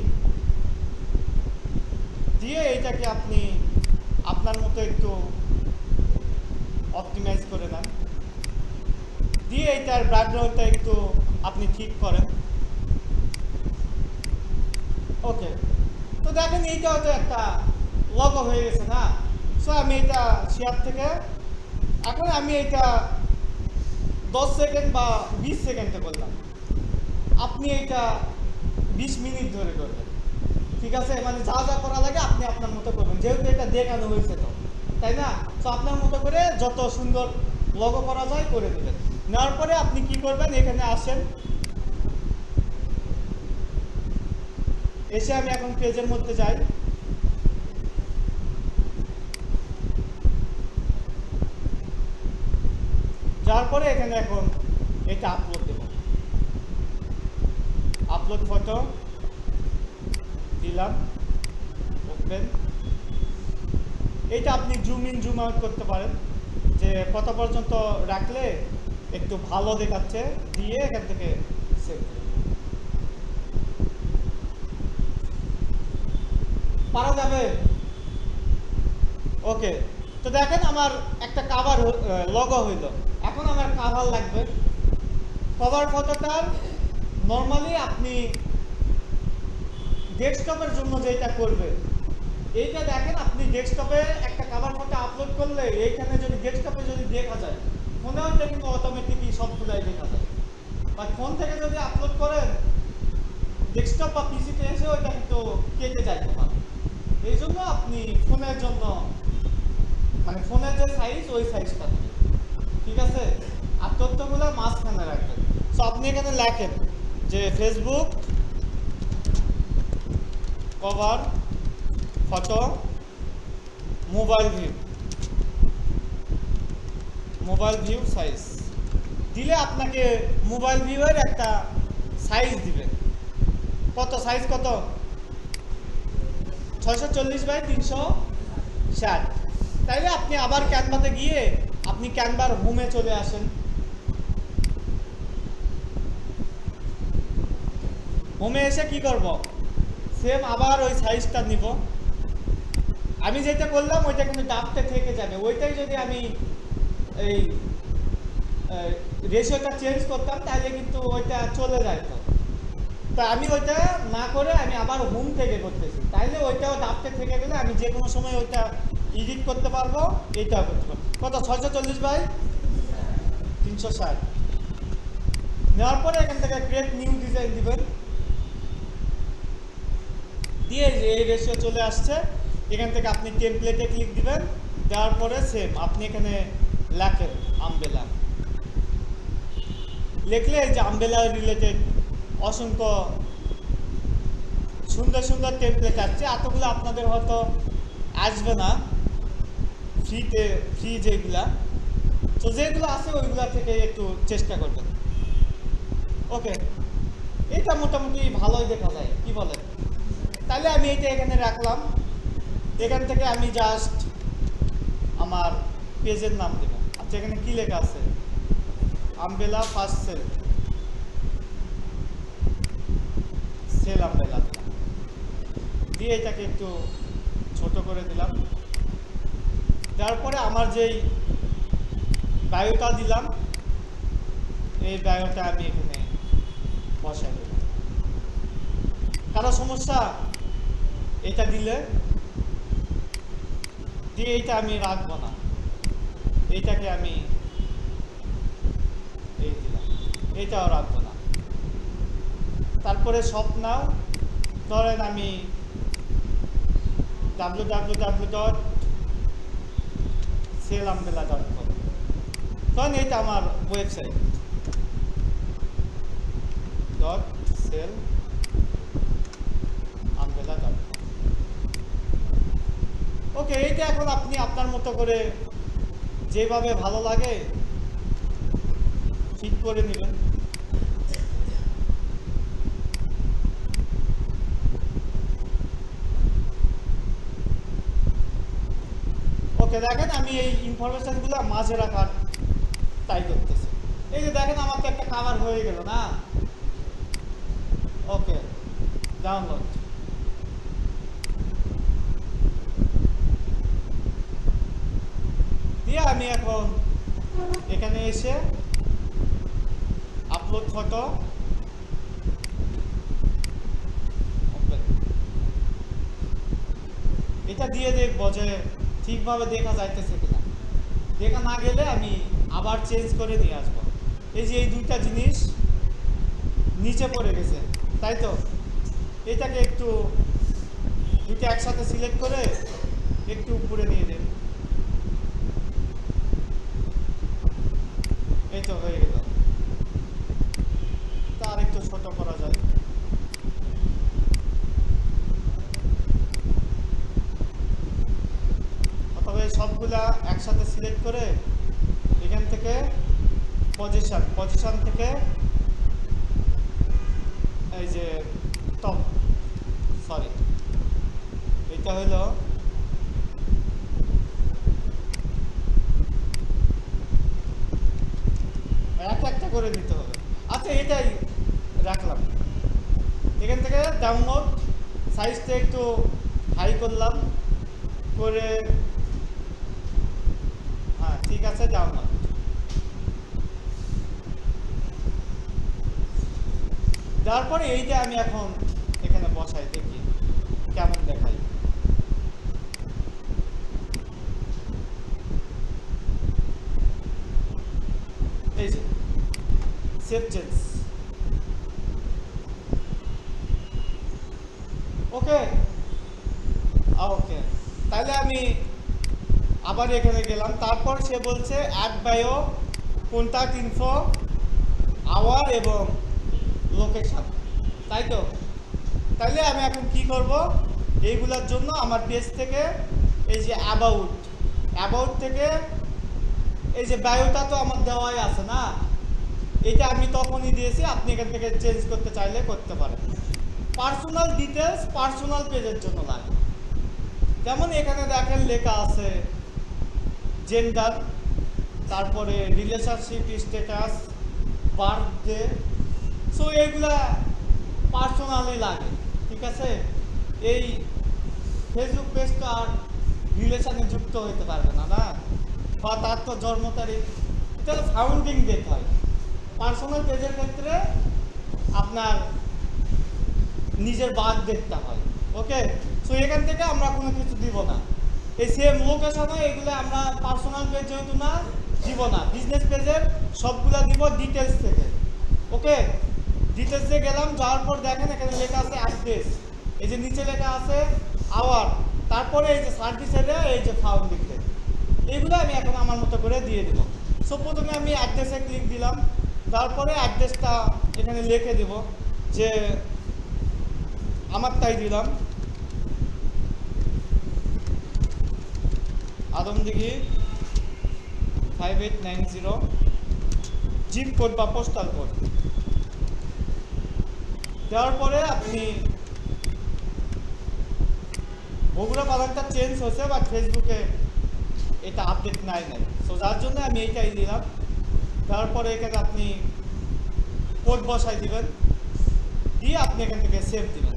দিয়ে এইটাকে আপনি আপনার মতো একটু অপটিমাইজ করে নেন, দিয়ে এইটার ব্যাকগ্রাউন্ডটা একটু আপনি ঠিক করেন। ওকে, তো দেখেন এইটা হয়তো একটা লগো হয়ে গেছে না? সো আমি এটা শেয়ার থেকে এখন আমি এটা 10 সেকেন্ড বা 20 সেকেন্ডে করলাম, আপনি এইটা 20 মিনিট ধরে করবেন। ঠিক আছে, মানে যা যা করা লাগে আপনি আপনার মতো করবেন, যেহেতু এটা দেখানো হয়েছে তো, তাই না? তো আপনার মতো করে যত সুন্দর লগো করা যায় করে দেবেন। নেওয়ার পরে আপনি কি করবেন, এখানে আসেন, এসে আমি এখন পেজের মধ্যে যাই। যাওয়ার পরে এখানে এখন এটা আপলোড দেব, আপলোড ফটো দিলাম, ওপেন। এইটা আপনি জুম ইন জুম আউট করতে পারেন, যে কত পর্যন্ত রাখলে একটু ভালো দেখাচ্ছে, দিয়ে এখান থেকে সেভ পারা যাবে। ওকে, তো দেখেন আমার একটা কাভার লগো হইল। এখন আমার কাভার লাগবে। কভার ফটোটার নর্মালি আপনি ডেস্কটপের জন্য যেটা করবেন, এইটা দেখেন আপনি ডেস্কটপে একটা কভার ফটো আপলোড করলে এইখানে যদি ডেস্কটপে যদি দেখা যায়, ফোনে ওইটা কিন্তু অটোমেটিকই সবগুলাই দেখা যায়। বাট ফোন থেকে যদি আপলোড করেন ডেস্কটপ বা পিসিতে এসে ওইটা কিন্তু কেটে যাইতে পারে। এই জন্য আপনি ফোনের জন্য মানে ফোনের যে সাইজ ওই সাইজটা দিবেন, ঠিক আছে? আর তথ্যগুলো মাঝখানে রাখবেন। সো আপনি এখানে লেখেন যে Facebook cover photo mobile view size দিলে আপনাকে মোবাইল ভিউয়ের একটা সাইজ দিবে। কত সাইজ, কত? 640 বাই 360। তাইলে আপনি আবার ক্যানভাতে গিয়ে আপনি ক্যানভার হোমে চলে আসেন। হোমে এসে কি করব, সেম আবার ওই সাইজটা নিব। আমি যেটা করলাম ওইটা কিন্তু ডাবতে থেকে যাবে, ওইটাই যদি আমি এই রেশিওটা চেঞ্জ করতাম তাহলে কিন্তু ওইটা চলে যেত। তা আমি ওইটা না করে আমি আবার হোম থেকে করতেছি, তাইলে ওইটাও ডাবতে থেকে গেলে আমি যে কোনো সময় ওইটা এডিট করতে পারবো, এইটাও করতে পারবো। কত? 640 বাই 360 নেওয়ার পরে এখান থেকে ক্রিয়েট নিউ ডিজাইন দিবেন, দিয়ে যে এই রেশিও চলে আসছে। এখান থেকে আপনি টেমপ্লেটে ক্লিক দিবেন, দেওয়ার পরে সেম আপনি এখানে লেখেন আমব্রেলা, লিখলে এই যে আমব্রেলা রিলেটেড অসংখ্য সুন্দর সুন্দর টেমপ্লেট আসছে। এতগুলো আপনাদের হয়তো আসবে না ফ্রি যেগুলা, তো যেগুলো আছে ওইগুলা থেকে একটু চেষ্টা করবেন। ওকে, এটা মোটামুটি ভালোই দেখা যায়, কি বলেন? তাহলে আমি এটা এখানে রাখলাম। এখান থেকে আমি জাস্ট আমার পেজের নাম দেব। আচ্ছা, এখানে কি লেখা আছে? আমব্রেলা ফার্স্ট সেল আমব্রেলা দিয়ে এটাকে একটু ছোট করে দিলাম। তারপরে আমার যেই বায়োটা দিলাম, এই বায়োটা আমি এখানে বসাই দিলাম। কারো সমস্যা? এটা দিলে দিয়ে এইটা আমি রাখবো না, এইটাকে আমি এই দিলাম, এইটাও রাখবো না। তারপরে সব নাও, ধরেন আমি www.sellambrella.com, ধরেন এইটা আমার ওয়েবসাইট .sellambrella.com। ওকে, এইটা এখন আপনি আপনার মতো করে যেভাবে ভালো লাগে ঠিক করে নেবেন। ওকে, দেখেন আমি এই ইনফরমেশনগুলো মাঝে রাখার ট্রাই করতেছি। এই যে দেখেন আমার তো একটা কাভার হয়ে গেল না? ওকে, ডাউনলোড। দিয়ে আমি এখন এখানে এসে আপলোড ফটো, এটা দিয়ে দেখবো যে ঠিকভাবে দেখা যাইতেছে কিনা। দেখা না গেলে আমি আবার চেঞ্জ করে নিয়ে আসবো। এই যে এই দুইটা জিনিস নিচে পড়ে গেছে, তাই তো? এটাকে একটু দুইটা একসাথে সিলেক্ট করে একটু উপরে নিয়ে দেন। এই তো হয়ে গেল। তার একটু ছোট করা যায়। তবে সবগুলা একসাথে সিলেক্ট করে এখান থেকে পজিশন থেকে এই যে টপ, সরি এটা হলো একটা করে দিতে হবে। আচ্ছা, এটাই রাখলাম। এখান থেকে ডাউনলোড সাইজটা একটু হাই করলাম করে, হ্যাঁ ঠিক আছে, ডাউনলোড। তারপরে এইটা আমি এখন এখানে বসাই, দেখি কেমন দেখাই। এই যে সেভ চেঞ্জ। ওকে ওকে, তাহলে আমি আবার এখানে গেলাম। তারপর সে বলছে add bio, contact info, hour এবং লোকেশন, তাই তো? তাইলে আমি এখন কি করব? এইগুলোর জন্য আমার পেজ থেকে এই যে অ্যাবাউট থেকে এই যে বায়োটা তো আমার দেওয়াই আছে না, এটা আমি তখনই দিয়েছি। আপনি এখান থেকে চেঞ্জ করতে চাইলে করতে পারেন। পার্সোনাল ডিটেলস পার্সোনাল পেজের জন্য লাগে। যেমন এখানে দেখেন লেখা আছে জেন্ডার, তারপরে রিলেশনশিপ স্ট্যাটাস, বার্থডে, সো এইগুলা পার্সোনালি লাগে, ঠিক আছে? এই ফেসবুক পেজ তো আর রিলেশনে যুক্ত হইতে পারবে না, না? বা তার তো জন্ম তারিখ, এটা ফাউন্ডিং ডেট হয়। পার্সোনাল পেজের ক্ষেত্রে আপনার নিজের বার্থ ডেটটা হয়। ওকে, সো এখান থেকে আমরা কোনো কিছু দিব না। এই সেম লোকেশনে এগুলো আমরা পার্সোনাল পেজ যেহেতু না দিব না, বিজনেস পেজের সবগুলা দিব ডিটেলস থেকে। ওকে, ডিটেলসে গেলাম, যাওয়ার পর দেখেন এখানে লেখা আছে অ্যাড্রেস, এই যে নিচে লেখা আছে আওয়ার, তারপরে এই যে সার্ভিস এরিয়া, এই যে ফাউন্ডিং ডেট, এইগুলো আমি এখন আমার মতো করে দিয়ে দিব। সো প্রথমে আমি অ্যাড্রেসে ক্লিক দিলাম, তারপরে অ্যাড্রেসটা এখানে লিখে দেব, যে আমারটাই দিলাম, আদমদিঘি 5890, জিপ কোড বা পোস্টাল কোড দেওয়ার পরে আপনি বগুড়া বাগানটা চেঞ্জ হয়েছে, বা ফেসবুকে এটা আপডেট নাই, সো যার জন্য আমি এইটাই দিলাম। তারপরে এখানে আপনি কোড বসাই দিবেন, দিয়ে আপনি এখান থেকে সেভ দিবেন।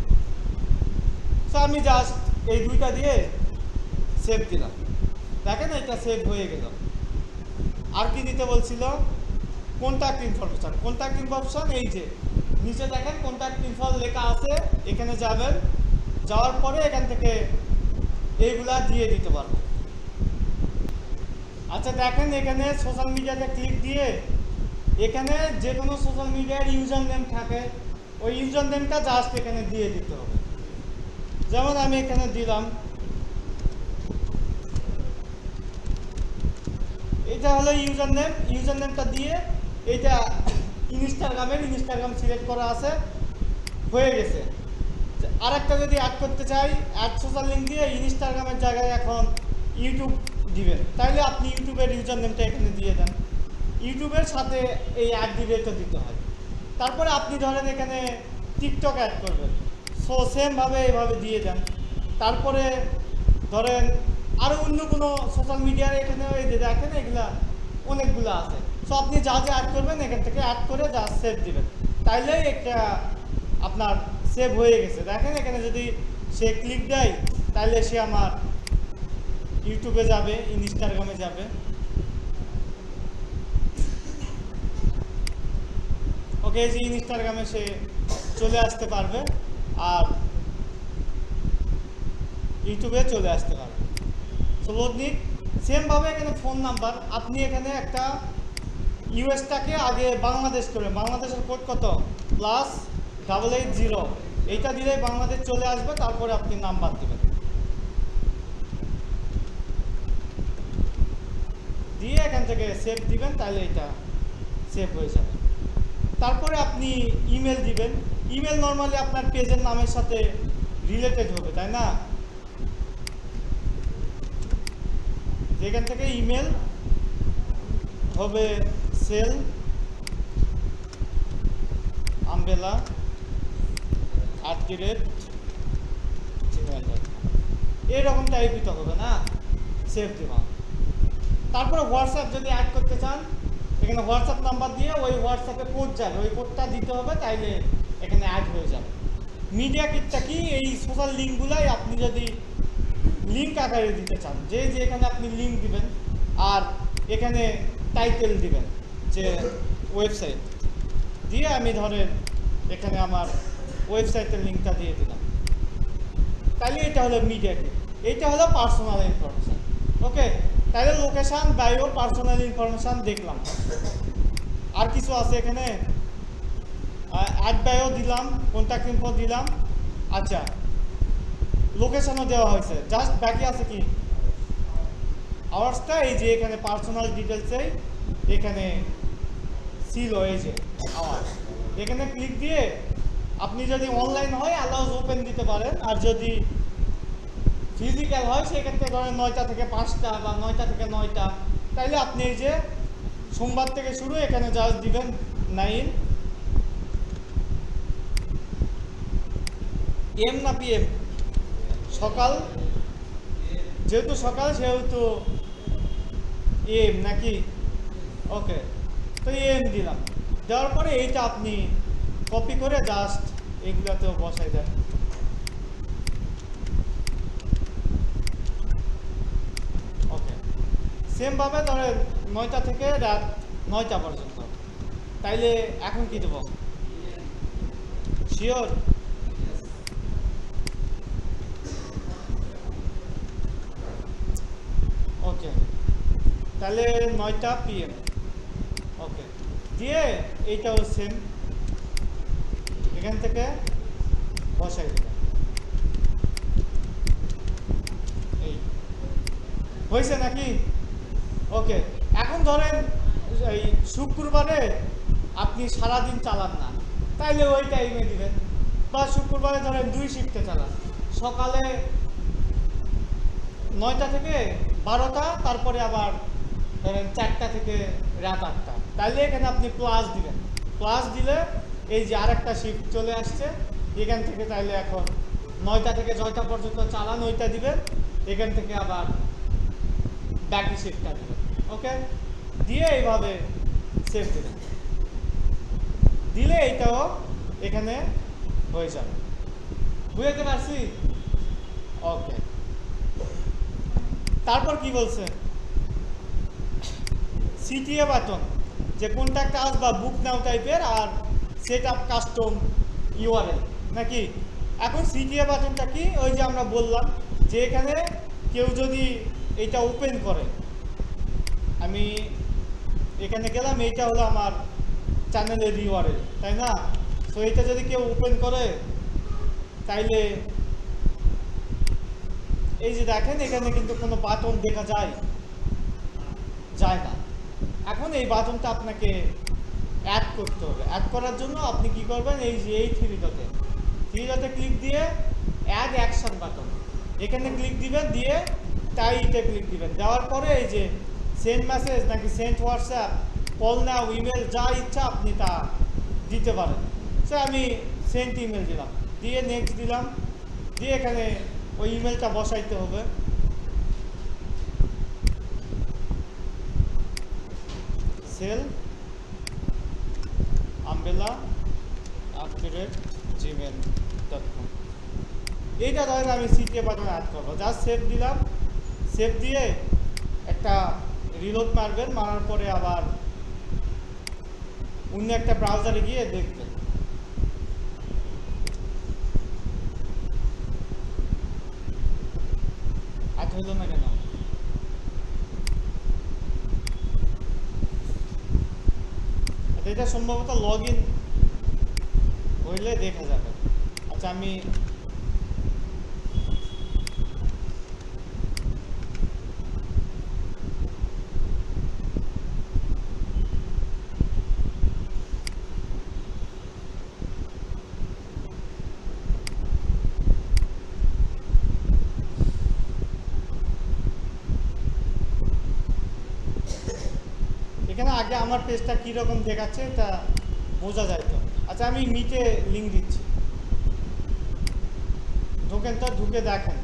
সো আমি জাস্ট এই দুইটা দিয়ে সেভ দিলাম, দেখেন এটা সেভ হয়ে গেল। আর কি দিতে বলছিল? Contact information. কন্ট্যাক্ট ইনফরমেশন এই যে নিচে দেখেন কন্ট্যাক্ট ইনফো লেখা আছে, এখানে যাবেন, যাওয়ার পরে এখান থেকে এইগুলা দিয়ে দিতে পারবেন। আচ্ছা দেখেন এখানে সোশ্যাল মিডিয়াতে ক্লিক দিয়ে এখানে যে কোনো সোশ্যাল মিডিয়ার ইউজার নেম থাকে, ওই ইউজার নেমটা জাস্ট এখানে দিয়ে দিতে হবে। যেমন আমি এখানে দিলাম, এটা হলো ইউজার নেম। ইউজার নেমটা দিয়ে এটা ইনস্টাগ্রাম সিলেক্ট করা আছে, হয়ে গেছে। আর একটা যদি অ্যাড করতে চাই, অ্যাড সোশ্যাল লিঙ্ক দিয়ে ইনস্টাগ্রামের জায়গায় এখন ইউটিউব দিবেন, তাইলে আপনি ইউটিউবের ইউজার নেমটা এখানে দিয়ে দেন। ইউটিউবের সাথে এই অ্যাড ডিবেটও দিতে হয়। তারপরে আপনি ধরেন এখানে টিকটক অ্যাড করবেন, সো সেমভাবে এইভাবে দিয়ে দেন। তারপরে ধরেন আরও অন্য কোনো সোশ্যাল মিডিয়ার এখানে এই যে দেখেন এগুলা অনেকগুলো আছে, সো আপনি যা যা অ্যাড করবেন এখান থেকে অ্যাড করে যা সেভ দিবেন, তাইলেই একটা আপনার সেভ হয়ে গেছে। দেখেন এখানে যদি সে ক্লিক দেয় তাহলে সে আমার ইউটিউবে যাবে, ইনস্টাগ্রামে যাবে। ওকে, যে ইনস্টাগ্রামে সে চলে আসতে পারবে আর ইউটিউবে চলে আসতে পারবে। সো লোডনিক সেমভাবে এখানে ফোন নাম্বার, আপনি এখানে একটা ইউএসটাকে আগে বাংলাদেশ করবেন। বাংলাদেশের কোড কত? +880, এইটা দিলেই বাংলাদেশ চলে আসবে। তারপরে আপনি নাম্বার দেবেন, দিয়ে এখান থেকে সেভ দিবেন, তাহলে এটা সেভ হয়ে যাবে। তারপরে আপনি ইমেল দিবেন। ইমেল নর্মালি আপনার পেজের নামের সাথে রিলেটেড হবে, তাই না? যেখান থেকে ইমেল হবে সেল umbrella@gmail.com, এরকম টাইপই তো হবে না, সেভ দেওয়া। তারপরে হোয়াটসঅ্যাপ যদি অ্যাড করতে চান, এখানে হোয়াটসঅ্যাপ নাম্বার দিয়ে ওই হোয়াটসঅ্যাপে কোড যাবে, ওই কোডটা দিতে হবে, তাইলে এখানে অ্যাড হয়ে যাবে। মিডিয়া কিটটা কি? এই সোশ্যাল লিঙ্কগুলাই আপনি যদি লিঙ্ক আকারে দিতে চান, যে এখানে আপনি লিঙ্ক দিবেন আর এখানে টাইটেল দিবেন যে ওয়েবসাইট, দিয়ে আমি ধরেন এখানে আমার ওয়েবসাইটের লিঙ্কটা দিয়ে দিলাম, তাহলে এটা হলো মিডিয়া কিট। এইটা হলো পার্সোনাল ইনফরমেশান। ওকে, তাহলে লোকেশান, বায়ো, পার্সোনাল ইনফরমেশান দেখলাম। আর কিছু আছে এখানে? অ্যাড বায়ো দিলাম, কন্ট্যাক্ট ইনফো দিলাম। আচ্ছা, লোকেশনও দেওয়া হয়েছে, জাস্ট বাকি আছে কি আওয়ার্সটা। এই যে এখানে পার্সোনাল ডিটেলসে এখানে ছিল এই যে আওয়ার্স, এখানে ক্লিক দিয়ে আপনি যদি অনলাইন হয় অ্যালাউজ ওপেন দিতে পারেন, আর যদি ফিজিক্যাল হয় সেক্ষেত্রে ধরেন 9টা থেকে 5টা বা 9টা থেকে 9টা, তাইলে আপনি এই যে সোমবার থেকে শুরু, এখানে জাস্ট দিবেন 9 AM না PM, সকাল, যেহেতু সকাল সেহেতু AM নাকি? ওকে, তো AM দিলাম। দেওয়ার পরে এইটা আপনি কপি করে জাস্ট এগুলাতেও বসাই দেন। ওকে, সেমভাবে ধরেন 9টা থেকে রাত 9টা পর্যন্ত, তাইলে এখন কি দেবো? শিওর? ওকে, তাহলে 9টা PM। ওকে, দিয়ে এইটাও সেম, এখান থেকে বসাই দিলাম। এই হয়েছে নাকি? ওকে, এখন ধরেন এই শুক্রবারে আপনি সারাদিন চালান না, তাইলে ওই টাইমে দিবেন। বা শুক্রবারে ধরেন 2 শিফটে চালান, সকালে 9টা থেকে 12টা, তারপরে আবার ধরেন 4টা থেকে রাত 8টা, তাইলে এখানে আপনি প্লাস দিবেন। প্লাস দিলে এই যে আরেকটা শিফট চলে আসছে এখান থেকে, তাইলে এখন 9টা থেকে 6টা পর্যন্ত চালান ওইটা দিবেন, এখান থেকে আবার বাকি শিফটটা দিবেন। ওকে, দিয়ে এইভাবে সেভ দিবেন, দিলে এইটাও এখানে হয়ে যাবে। বুঝতে পারছি? ওকে, তারপর কি বলছে, সিটিএ বাটন, যে কোনটা কাজ বা বুক নাও টাইপের, আর সেট আপ কাস্টম ইউআরএল নাকি। এখন সিটিএ বাটনটা কি, ওই যে আমরা বললাম যে এখানে কেউ যদি এটা ওপেন করে, আমি এখানে গেলাম, এইটা হলো আমার চ্যানেলের ইউআরএল, তাই না? তো এটা যদি কেউ ওপেন করে, তাইলে এই যে দেখেন এখানে কিন্তু কোনো বাটন দেখা যায় না। এখন এই বাটনটা আপনাকে অ্যাড করতে হবে। অ্যাড করার জন্য আপনি কি করবেন, এই যে এই থ্রি ডটে ক্লিক দিয়ে অ্যাড অ্যাকশন বাটন, এখানে ক্লিক দিবেন, দিয়ে টাইটে ক্লিক দিবেন। দেওয়ার পরে এই যে সেন্ড মেসেজ নাকি send WhatsApp, call now, email, যা ইচ্ছা আপনি তা দিতে পারেন। সে আমি সেন্ড ইমেল দিলাম, দিয়ে নেক্সট দিলাম, দিয়ে এখানে ওই ইমেলটা বসাইতে হবে। সেল umbrella@gmail.com, এইটা ধরেন আমি সিটিএ বাটনে অ্যাড করবো। জাস্ট সেভ দিলাম, সেভ দিয়ে একটা রিলোড মারবেন, মারার পরে আবার অন্য একটা ব্রাউজারে গিয়ে দেখবেন। অ্যাড হইল না কেন? এটা সম্ভবত লগ ইন হইলে দেখা যাবে। আচ্ছা, আমি এখানে আগে আমার পেজটা কীরকম দেখাচ্ছে এটা বোঝা যায় তো। আচ্ছা, আমি মিটে লিঙ্ক দিচ্ছি, ঢোকেন তো, ঢুকে দেখেন।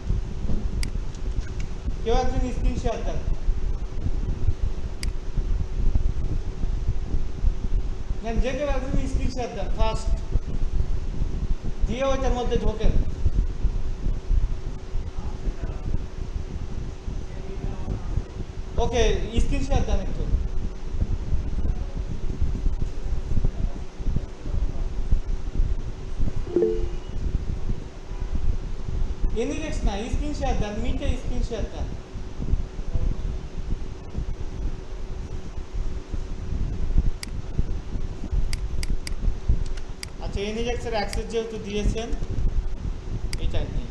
কেউ একজন স্ক্রিন শেয়ার দেন। যে কেউ একজন স্ক্রিন শেয়ার দেন ফার্স্ট, দিয়ে ওইটার মধ্যে ঢোকেন। ওকে, স্ক্রিন শেয়ার দেন একটু। এনিডেক্স না, স্ক্রিন শেয়ার দেন, মিটে স্ক্রিন শেয়ার দেন। আচ্ছা, এনিডেক্সের অ্যাক্সেস যেহেতু দিয়েছেন, এটাই নিয়ে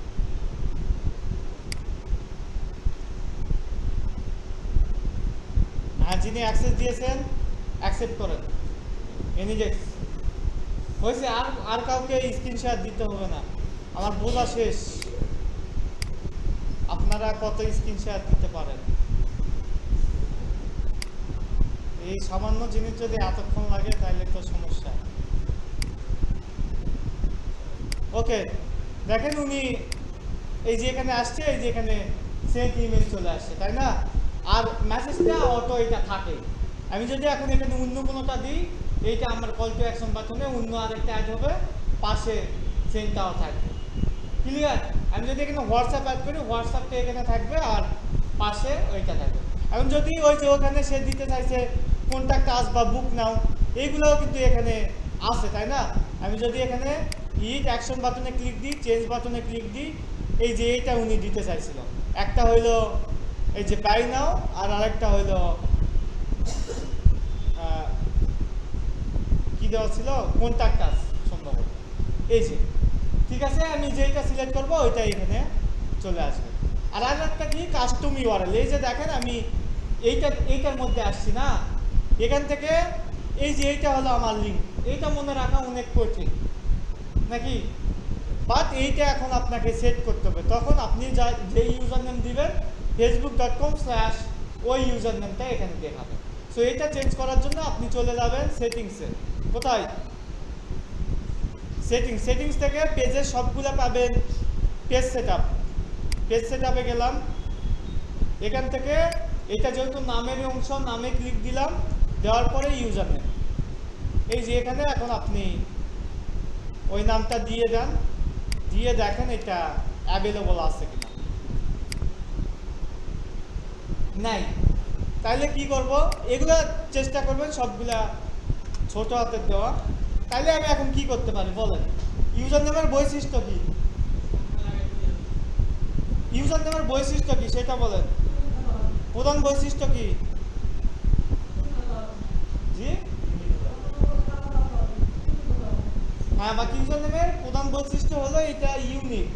হ্যাঁ, যিনি অ্যাক্সেস দিয়েছেন অ্যাকসেপ্ট করেন। এনিডেক্স হয়েছে, আর কাউকে স্ক্রিন শেয়ার দিতে হবে না। আমার বোঝা শেষ, আপনারা কত স্ক্রিন শেয়ার দিতে পারেন। এই সামান্য জিনিস যদি এতক্ষণ লাগে তাহলে তো সমস্যা। ওকে, দেখেন উনি এই যে এখানে আসছে, এই যে এখানে সেন্ড ইমেল চলে আসছে, তাই না? আর মেসেজটা অটো এটা থাকে। আমি যদি এখন এখানে অন্য কোনোটা দিই, এইটা আমার কল টু অ্যাকশন বাটনে অন্য আরেকটা অ্যাড হবে, পাশে সেন্ডটাও থাকবে। ক্লিয়ার? আমি যদি এখানে হোয়াটসঅ্যাপ অ্যাড করি, হোয়াটসঅ্যাপটা এখানে থাকবে আর পাশে ওইটা থাকবে। এখন যদি ওই যে ওখানে সে দিতে চাইছে কন্ট্যাক্ট আস বা বুক নাও, এইগুলোও কিন্তু এখানে আছে, তাই না? আমি যদি এখানে হিট অ্যাকশন বাটনে ক্লিক দিই, চেঞ্জ বাটনে ক্লিক দিই, এই যে এইটা উনি দিতে চাইছিল, একটা হইলো এই যে বাই নাও, আর আরেকটা হইলো কি দেওয়া ছিল, কন্ট্যাক্ট আস সম্ভবত। এই যে ঠিক আছে, আমি যেইটা সিলেক্ট করবো ওইটা এখানে চলে আসবে। আর একটা কি, কাস্টম ইউআরএল। এই যে দেখেন আমি এইটার মধ্যে আসছি না, এখান থেকে এই যে এইটা হলো আমার লিঙ্ক, এইটা মনে রাখা অনেক কঠিন নাকি? বাট এইটা এখন আপনাকে সেট করতে হবে। তখন আপনি যে ইউজার নেম দিবেন facebook.com/ ওই ইউজার নেমটা এখানে দেখাবে। সো এটা চেঞ্জ করার জন্য আপনি চলে যাবেন সেটিংসে। কোথায়? সেটিংস থেকে পেজের সবগুলো পাবেন পেজ সেটআপ। পেজ সেটআপে গেলাম, এখান থেকে এটা যেহেতু নামের অংশ, নামে ক্লিক দিলাম, দেওয়ার পরে ইউজার নেম, এই যে এখানে এখন আপনি ওই নামটা দিয়ে দেন, দিয়ে দেখেন এটা অ্যাভেলেবল আছে কিনা। নাই, তাইলে কি করব? এগুলা চেষ্টা করবেন সবগুলা ছোট হাতের দেওয়া। তাইলে আমি এখন কি করতে পারি বলেন? ইউজার নেমের বৈশিষ্ট্য কি? ইউজার নেমের বৈশিষ্ট্য কি সেটা বলেন। প্রধান বৈশিষ্ট্য কি? জি হ্যাঁ, বাকি ইউজার নেমের প্রধান বৈশিষ্ট্য হলো এটা ইউনিক।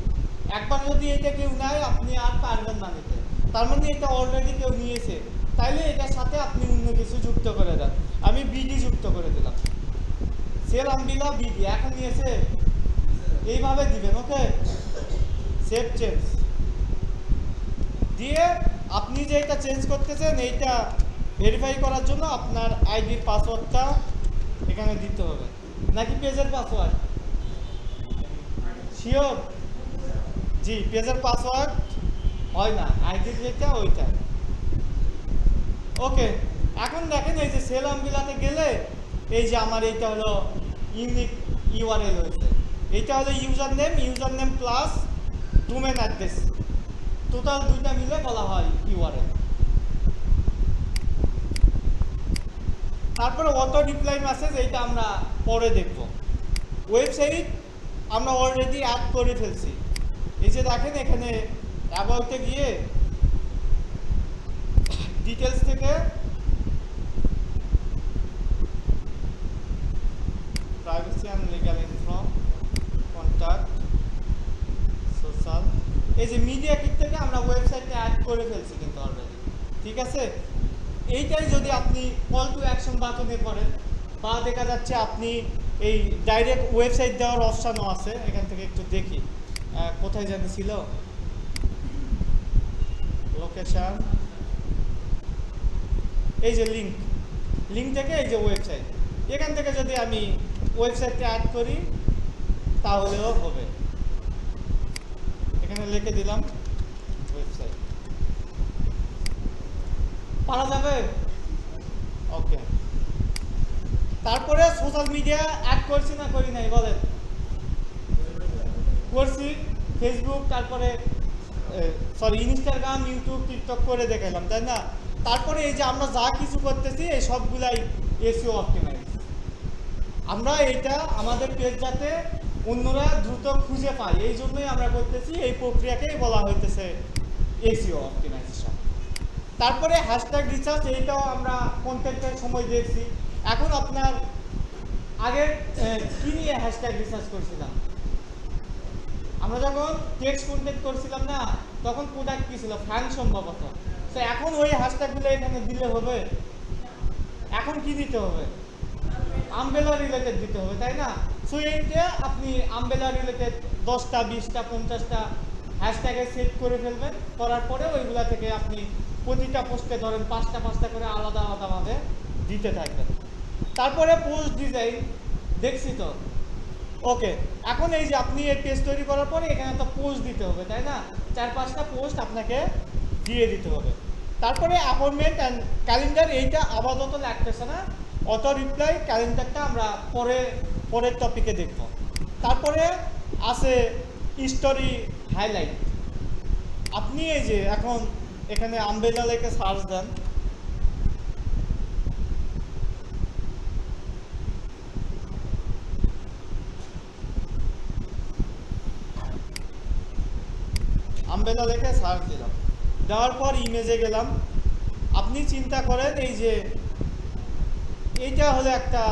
একবার যদি এটা কেউ নেয় আপনি আর পারবেন না নিতে, তার মানে এটা অলরেডি কেউ নিয়েছে। তাইলে এটার সাথে আপনি অন্য কিছু যুক্ত করে দেন। আমি বিডি যুক্ত করে দিলাম, সেল আমবিলা বিডি এখন নিয়েছে, এইভাবে দিবেন। ওকে, সেভ চেঞ্জ দিয়ে আপনি যে এটা চেঞ্জ করতেছেন এইটা ভেরিফাই করার জন্য আপনার আইডির পাসওয়ার্ডটা এখানে দিতে হবে, নাকি পেজের পাসওয়ার্ড? শিওর? জি, পেজের পাসওয়ার্ড হয় না, আইডি যেটা ওইটা। ওকে, এখন দেখেন এই যে সেল আমবিলাতে গেলে এই যে আমার এইটা হলো ইউনিক ইউআরএল হয়েছে। এইটা হলো user name plus domain address, total দুইটা মিলে বলা হয় ইউআরএল। তারপরে অটো রিপ্লাই মেসেজ, এইটা আমরা পরে দেখব। ওয়েবসাইট আমরা অলরেডি অ্যাড করে ফেলছি। এই যে দেখেন এখানে অ্যাবাউটে গিয়ে ডিটেলস থেকে privacy and legal info, contact, social, এই যে মিডিয়া কিট থেকে আমরা ওয়েবসাইটে অ্যাড করে ফেলছি কিন্তু অলরেডি। ঠিক আছে, এইটাই যদি আপনি কল টু অ্যাকশন বাটনে করেন, বা দেখা যাচ্ছে আপনি এই ডাইরেক্ট ওয়েবসাইট দেওয়ার অপশানও আছে। এখান থেকে একটু দেখি কোথায় জানি ছিল, লোকেশন, এই যে লিঙ্ক থেকে এই যে ওয়েবসাইট, এখান থেকে যদি আমি ওয়েবসাইটে অ্যাড করি তাহলেও হবে। এখানে লিখে দিলাম ওয়েবসাইট, পারা যাবে? ওকে, তারপরে সোশ্যাল মিডিয়া অ্যাড করছি না করি নাই বলেন? করছি, ফেসবুক, তারপরে ইনস্টাগ্রাম, ইউটিউব, টিকটক করে দেখাইলাম, তাই না? তারপরে এই যে আমরা যা কিছু করতেছি এই সবগুলাই এসইও অপটিমাইজ। আমরা এটা আমাদের পেজ যাতে অন্যরা দ্রুত খুঁজে পায় এই জন্যই আমরা করতেছি, এই প্রক্রিয়াকেই বলা হইতেছে এসইও অপটিমাইজেশন। তারপরে হ্যাশট্যাগ রিসার্চ, এইটাও আমরা কন্টেন্টের সময় দেখছি। এখন আপনার আগে কি নিয়ে হ্যাশট্যাগ রিসার্চ করছিলাম? আমরা যখন টেক্সট কন্টেন্ট করছিলাম না, তখন প্রোডাক্ট কি ছিল? ফ্যান সম্ভবত। তো এখন ওই হ্যাশট্যাগুলো এখানে দিলে হবে? এখন কি দিতে হবে? আমব্রেলা রিলেটেড দিতে হবে, তাই না? সো এইটা আপনি আমব্রেলা রিলেটেড 10টা 20টা 50টা হ্যাশট্যাগে সেট করে ফেলবেন। করার পরে ওইগুলা থেকে আপনি প্রতিটা পোস্টে ধরেন 5টা করে আলাদা আলাদাভাবে দিতে থাকবেন। তারপরে পোস্ট ডিজাইন দেখছি তো। ওকে, এখন এই যে আপনি এই পেজ তৈরি করার পরে এখানে একটা পোস্ট দিতে হবে, তাই না? 4-5টা পোস্ট আপনাকে দিয়ে দিতে হবে। তারপরে অ্যাপয়েন্টমেন্ট অ্যান্ড ক্যালেন্ডার, এইটা আপাতত লাগতেছে না। অটো রিপ্লাই ক্যালেন্ডারটা আমরা পরের টপিকে দেখব। তারপরে আছে স্টোরি হাইলাইট। আপনি এই যে এখন এখানে আমব্রেলা লেখে সার্চ দেন, আমব্রেলা লেখে সার্চ দিলাম, দেওয়ার পর ইমেজে গেলাম। আপনি চিন্তা করেন এই যে এইটা হলো একটা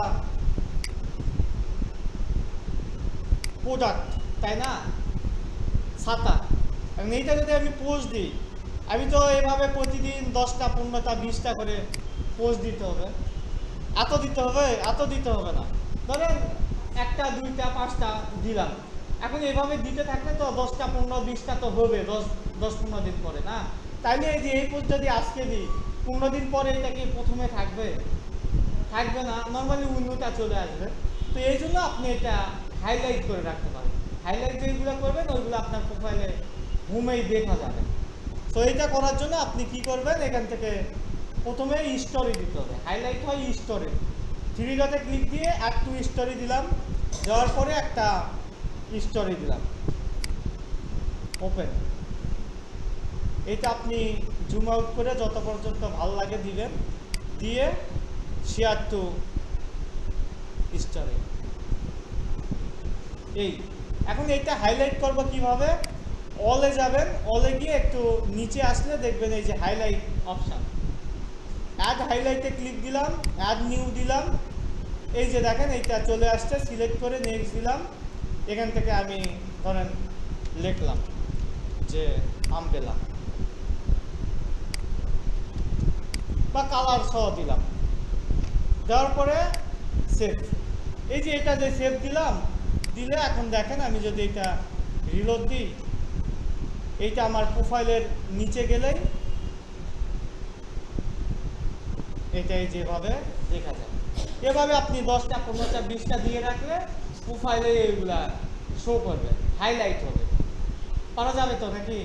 প্রোডাক্ট, তাই না? ছাতা। এখন এইটা যদি আমি পোস্ট দিই, আমি তো এভাবে প্রতিদিন 10টা 15টা 20টা করে পোস্ট দিতে হবে। এত দিতে হবে, এত দিতে হবে না। ধরেন 1টা 2টা 5টা দিলাম। এখন এইভাবে দিতে থাকলে তো 10টা 15 20টা তো হবে 10-15 দিন পরে না। তাইলে এই যে এই পোস্ট যদি আজকে দিই 15 দিন পরে এটা কি প্রথমে থাকবে? থাকবে না, নর্মালি অন্যটা চলে আসবে। তো এই জন্য আপনি এটা হাইলাইট করে রাখতে পারেন। হাইলাইট যেগুলো করবেন ওইগুলো আপনার প্রোফাইলে হোমেই দেখা যাবে। তো এটা করার জন্য আপনি কি করবেন, এখান থেকে প্রথমে স্টোরি দিতে হবে। হাইলাইট হয় স্টোরি, 3 ডটে ক্লিক দিয়ে অ্যাড টু স্টোরি দিলাম, দেওয়ার পরে একটা স্টোরি দিলাম, ওপেন। এটা আপনি জুম আউট করে যত পর্যন্ত ভালো লাগে দিবেন, দিয়ে শেয়ার টু স্টোরি। এই এখন এইটা হাইলাইট করব কিভাবে, অলে যাবেন, অলে গিয়ে একটু নিচে আসলে দেখবেন এই যে হাইলাইট অপশান, অ্যাড হাইলাইটে ক্লিক দিলাম, অ্যাড নিউ দিলাম, এই যে দেখেন এইটা চলে আসছে, সিলেক্ট করে নেক্সট দিলাম। এখান থেকে আমি ধরেন লিখলাম যে আমবেলা বা কালার সহ দিলাম, দেওয়ার পরে সেভ। এই যে এটা যে সেভ দিলাম, দিলে এখন দেখেন আমি যদি এটা রিলোড দিই, এইটা আমার প্রোফাইলের নিচে গেলেই এটাই যেভাবে দেখা যায়। এভাবে আপনি 10টা 15টা 20টা দিয়ে রাখলে প্রোফাইলে এইগুলা শো করবে, হাইলাইট হবে। পারা যাবে তো নাকি?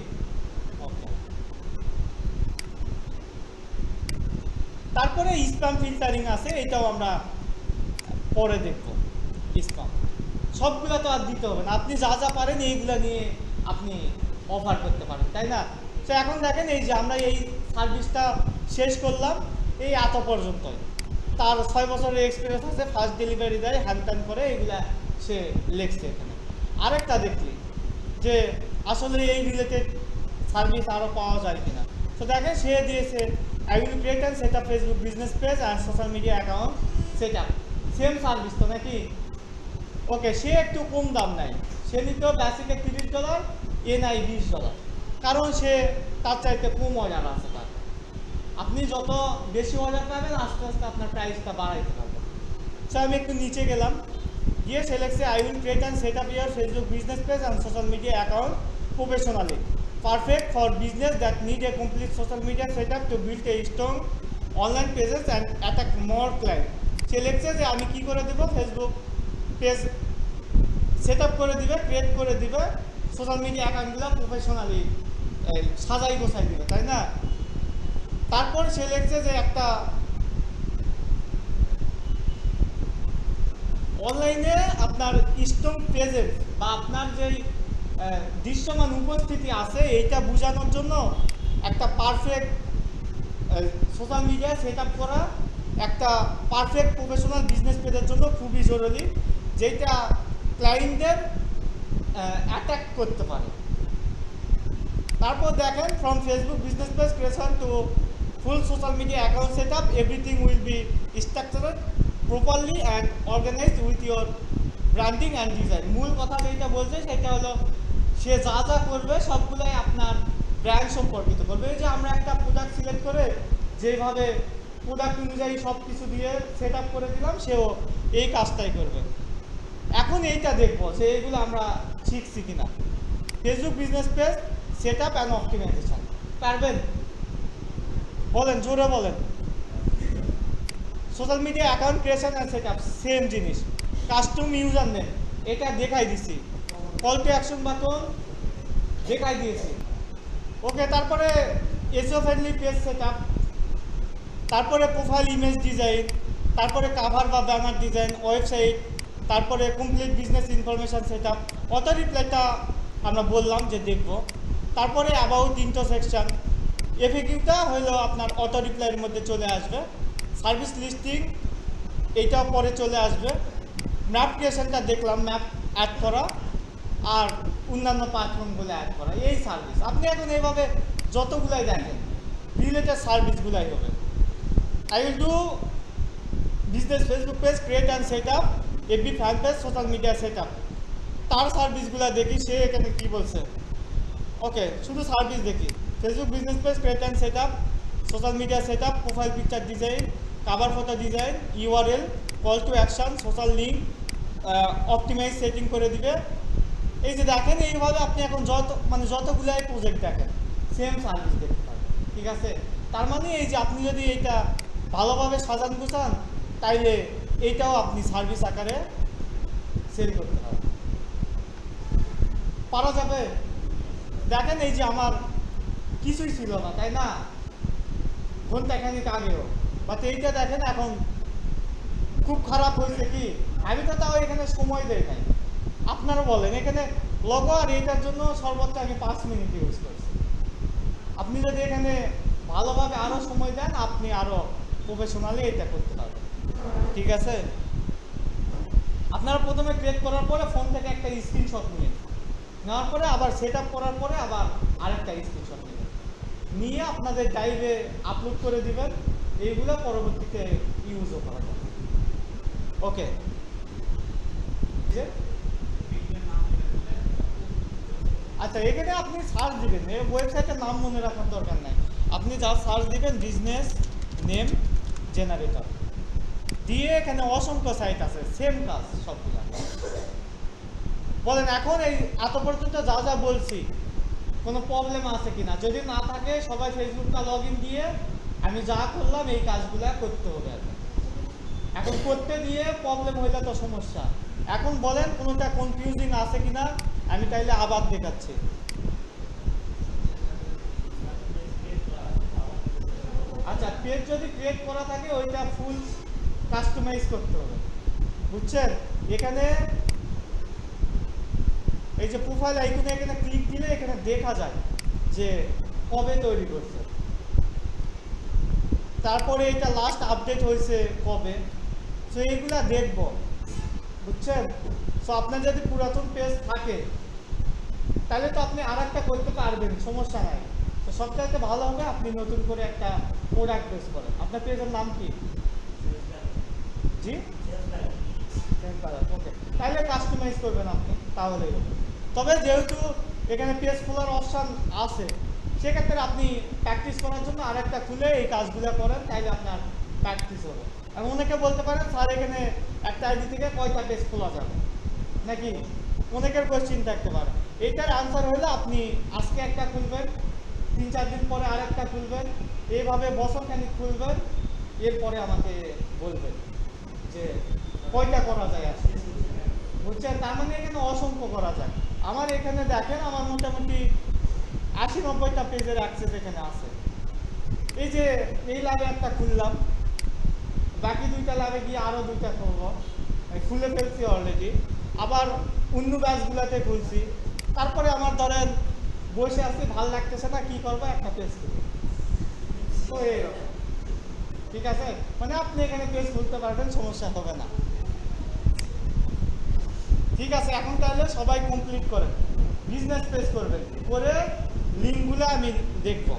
ওকে। তারপরে স্প্যাম ফিল্টারিং আছে, এটাও আমরা পরে দেখব। স্প্যাম সবগুলো তো আর দিতে হবে না, আপনি যা যা পারেন এইগুলা নিয়ে আপনি অফার করতে পারেন, তাই না? তো এখন দেখেন এই যে আমরা এই সার্ভিসটা শেষ করলাম এই এত পর্যন্ত। তার 6 বছরের এক্সপিরিয়েন্স আছে, ফার্স্ট ডেলিভারি দেয়, হ্যান ত্যান করে, এইগুলা সে লিখছে এখানে। আরেকটা দেখলি যে আসলে এই রিলেটেড সার্ভিস আরও পাওয়া যায় কিনা। তো দেখেন সে দিয়েছে I will create and set up Facebook business page and social media account set up. Same service তো নাকি? ওকে, সে একটু কম দাম নেয়, সে নিত বেসিকে $30, এনআই $20, কারণ সে তার চাইতে কম অর্ডার আছে তার। আপনি যত বেশি অর্ডার পাবেন আস্তে আস্তে আপনার প্রাইসটা বাড়াইতে পারবেন। সো আমি একটু নিচে গেলাম, গিয়ে সেলেক্টে I will create and set up your Facebook business page and social media account professionally, perfect for business that need a complete social media set up to build a strong online pages and attack more client. সেলেক্টে যে আমি কি করে দেবো, Facebook page set up করে দিবে, create করে দিবে, সোশ্যাল মিডিয়া অ্যাকাউন্টগুলো প্রফেশনালি সাজাই গোছাই দিবে, তাই না? তারপর সে লিখছে যে একটা অনলাইনে আপনার স্ট্রং পেজের বা আপনার যেই দৃশ্যমান উপস্থিতি আছে এইটা বোঝানোর জন্য একটা perfect social media set up করা একটা পারফেক্ট প্রফেশনাল বিজনেস পেজের জন্য খুবই জরুরি, যেটা ক্লায়েন্টদের অ্যাটাক করতে পারে। তারপর দেখেন from Facebook business page creation to full social media account set up, everything will be structured properly and organised with your branding and design. মূল কথা যেটা বলছে সেটা হলো সে যা যা করবে সবগুলোই আপনার ব্র্যান্ড সম্পর্কিত করবে। এই যে আমরা একটা প্রোডাক্ট সিলেক্ট করে যেভাবে প্রোডাক্ট অনুযায়ী সব কিছু দিয়ে সেট আপ করে দিলাম, সেও এই কাজটাই করবে। এখন এইটা দেখবো যে এইগুলো আমরা শিখছি কিনা। Facebook business page set up and optimisation পারবেন? বলেন, জোরে বলেন। Social media account creation and set up same জিনিস, কাস্টম ইউজার নেম এটা দেখাই দিছি, কল টু অ্যাকশন বাটন দেখাই দিয়েছি। ওকে, তারপরে SEO friendly page set up, তারপরে প্রোফাইল ইমেজ ডিজাইন, তারপরে কাভার বা ব্যানার ডিজাইন, ওয়েবসাইট, তারপরে complete business information set up. Auto রিপ্লাইটা আমরা বললাম যে দেখব। তারপরে অ্যাবাউট ইন্টারসেকশন, এফএকিউটা হলো আপনার অটো রিপ্লাইয়ের মধ্যে চলে আসবে। সার্ভিস লিস্টিং এইটা পরে চলে আসবে। ম্যাপ ক্রিয়েশনটা দেখলাম, ম্যাপ অ্যাড করা আর অন্যান্য প্ল্যাটফর্মগুলো অ্যাড করা, এই সার্ভিস আপনি এখন এইভাবে যতগুলাই দেখেন রিলেটেড সার্ভিসগুলাই হবে। I will do business Facebook page create and set up, FB fan page social media set up. তার সার্ভিসগুলো দেখি সে এখানে কী বলছে। ওকে, শুধু সার্ভিস দেখি। Facebook business page create and set up, social media set up, profile picture design, cover photo design, URL, call to action, social link, optimise setting করে দিবে। এই যে দেখেন এইভাবে আপনি এখন যতগুলাই প্রজেক্ট দেখেন সেম সার্ভিস দেখতে পাবেন। ঠিক আছে, তার মানে এই যে আপনি যদি এইটা ভালোভাবে সাজান গুছান তাইলে এইটাও আপনি সার্ভিস আকারে সেল করতে পারবেন। পারা যাবে? দেখেন এই যে আমার কিছুই ছিল না, তাই না, ঘন্টাখানিক আগেও, বাট এইটা দেখেন এখন খুব খারাপ হয়েছে কি, আমি তো তাও এখানে সময় দেই নাই। আপনারা বলেন, এখানে লগো আর এইটার জন্য সর্বোচ্চ আমি 5 মিনিট ইউজ করছি। আপনি যদি এখানে ভালোভাবে আরও সময় দেন আপনি আরও প্রফেশনালি এটা করতে পারবেন। ঠিক আছে, আপনারা প্রথমে ক্রিয়েট করার পরে ফোন থেকে একটা স্ক্রিনশট নিন, নেওয়ার পরে আবার সেট আপ করার পরে আবার আরেকটা স্ক্রিনশট নেবেন, নিয়ে আপনাদের ড্রাইভে আপলোড করে দিবেন। এইগুলো পরবর্তীতে ইউজও করা যাবে। ওকে, আচ্ছা এখানে আপনি সার্চ দিবেন, এই ওয়েবসাইটের নাম মনে রাখার দরকার নাই, আপনি যা সার্চ দিবেন বিজনেস নেম জেনারেটর দিয়ে এখানে অসংখ্য সাইট আছে, সেম কাজ সবগুলো। বলেন এখন এই এত পর্যন্ত যা যা বলছি কোনো প্রবলেম আছে কিনা, যদি না থাকে সবাই ফেসবুকটা লগ ইন দিয়ে আমি যা করলাম এই কাজগুলো করতে হবে। এখন করতে দিয়ে প্রবলেম হইলে তো সমস্যা। এখন বলেন কোনোটা কনফিউজিং আছে কিনা, আমি তাইলে আবার দেখাচ্ছি। আচ্ছা, পেজ যদি ক্রিয়েট করা থাকে ওইটা ফুল কাস্টমাইজ করতে হবে, বুঝছেন। এখানে এই যে প্রোফাইল আইকনে এখানে ক্লিক দিলে এখানে দেখা যায় যে কবে তৈরি করছে, তারপরে এটা লাস্ট আপডেট হয়েছে কবে, তো এইগুলা দেখবো, বুঝছেন। সো আপনার যদি পুরাতন পেজ থাকে তাহলে তো আপনি আর একটা করতে পারবেন, সমস্যা নাই। তো সবচাইতে ভালো হবে আপনি নতুন করে একটা প্রোডাক্ট পেজ করেন। আপনার পেজের নাম কি? জি, ওকে, তাহলে কাস্টমাইজ করবেন আপনি, তাহলেই হবে। তবে যেহেতু এখানে পেজ খোলার অপশান আছে, সেক্ষেত্রে আপনি প্র্যাকটিস করার জন্য আরেকটা খুলে এই কাজগুলো করেন, তাইলে আপনার প্র্যাকটিস হবে। আর অনেকে বলতে পারেন স্যার এখানে একটা আইডি থেকে কয়টা পেজ খোলা যাবে নাকি, অনেকের কোয়েশ্চিন থাকতে পারে। এইটার আনসার হলে আপনি আজকে একটা খুলবেন, 3-4 দিন পরে আরেকটা খুলবেন, এইভাবে বছরখানিক খুলবেন, এরপরে আমাকে বলবেন যে কয়টা করা যায় আসলে, বুঝছেন। তার মানে এখানে অসংখ্য করা যায়। আমার এখানে দেখেন আমার মোটামুটি 80-90টা পেজের অ্যাক্সেস এখানে আছে। এই যে এই লাভে একটা খুললাম, বাকি 2টা লাভে গিয়ে আরও 2টা খুলবো, খুলে ফেলছি অলরেডি, আবার অন্য ব্যাচগুলোতে খুলছি। তারপরে আমার ধরেন বসে আছি, ভাল লাগতেছে না, কি করবো, একটা পেজ খুলবো। তো এইরকম, ঠিক আছে, মানে আপনি এখানে পেজ খুলতে পারবেন, সমস্যা হবে না। ঠিক আছে, এখন তাহলে সবাই কমপ্লিট করেন, বিজনেস পেজ করবেন, করে লিঙ্কগুলো আমি দেখবো।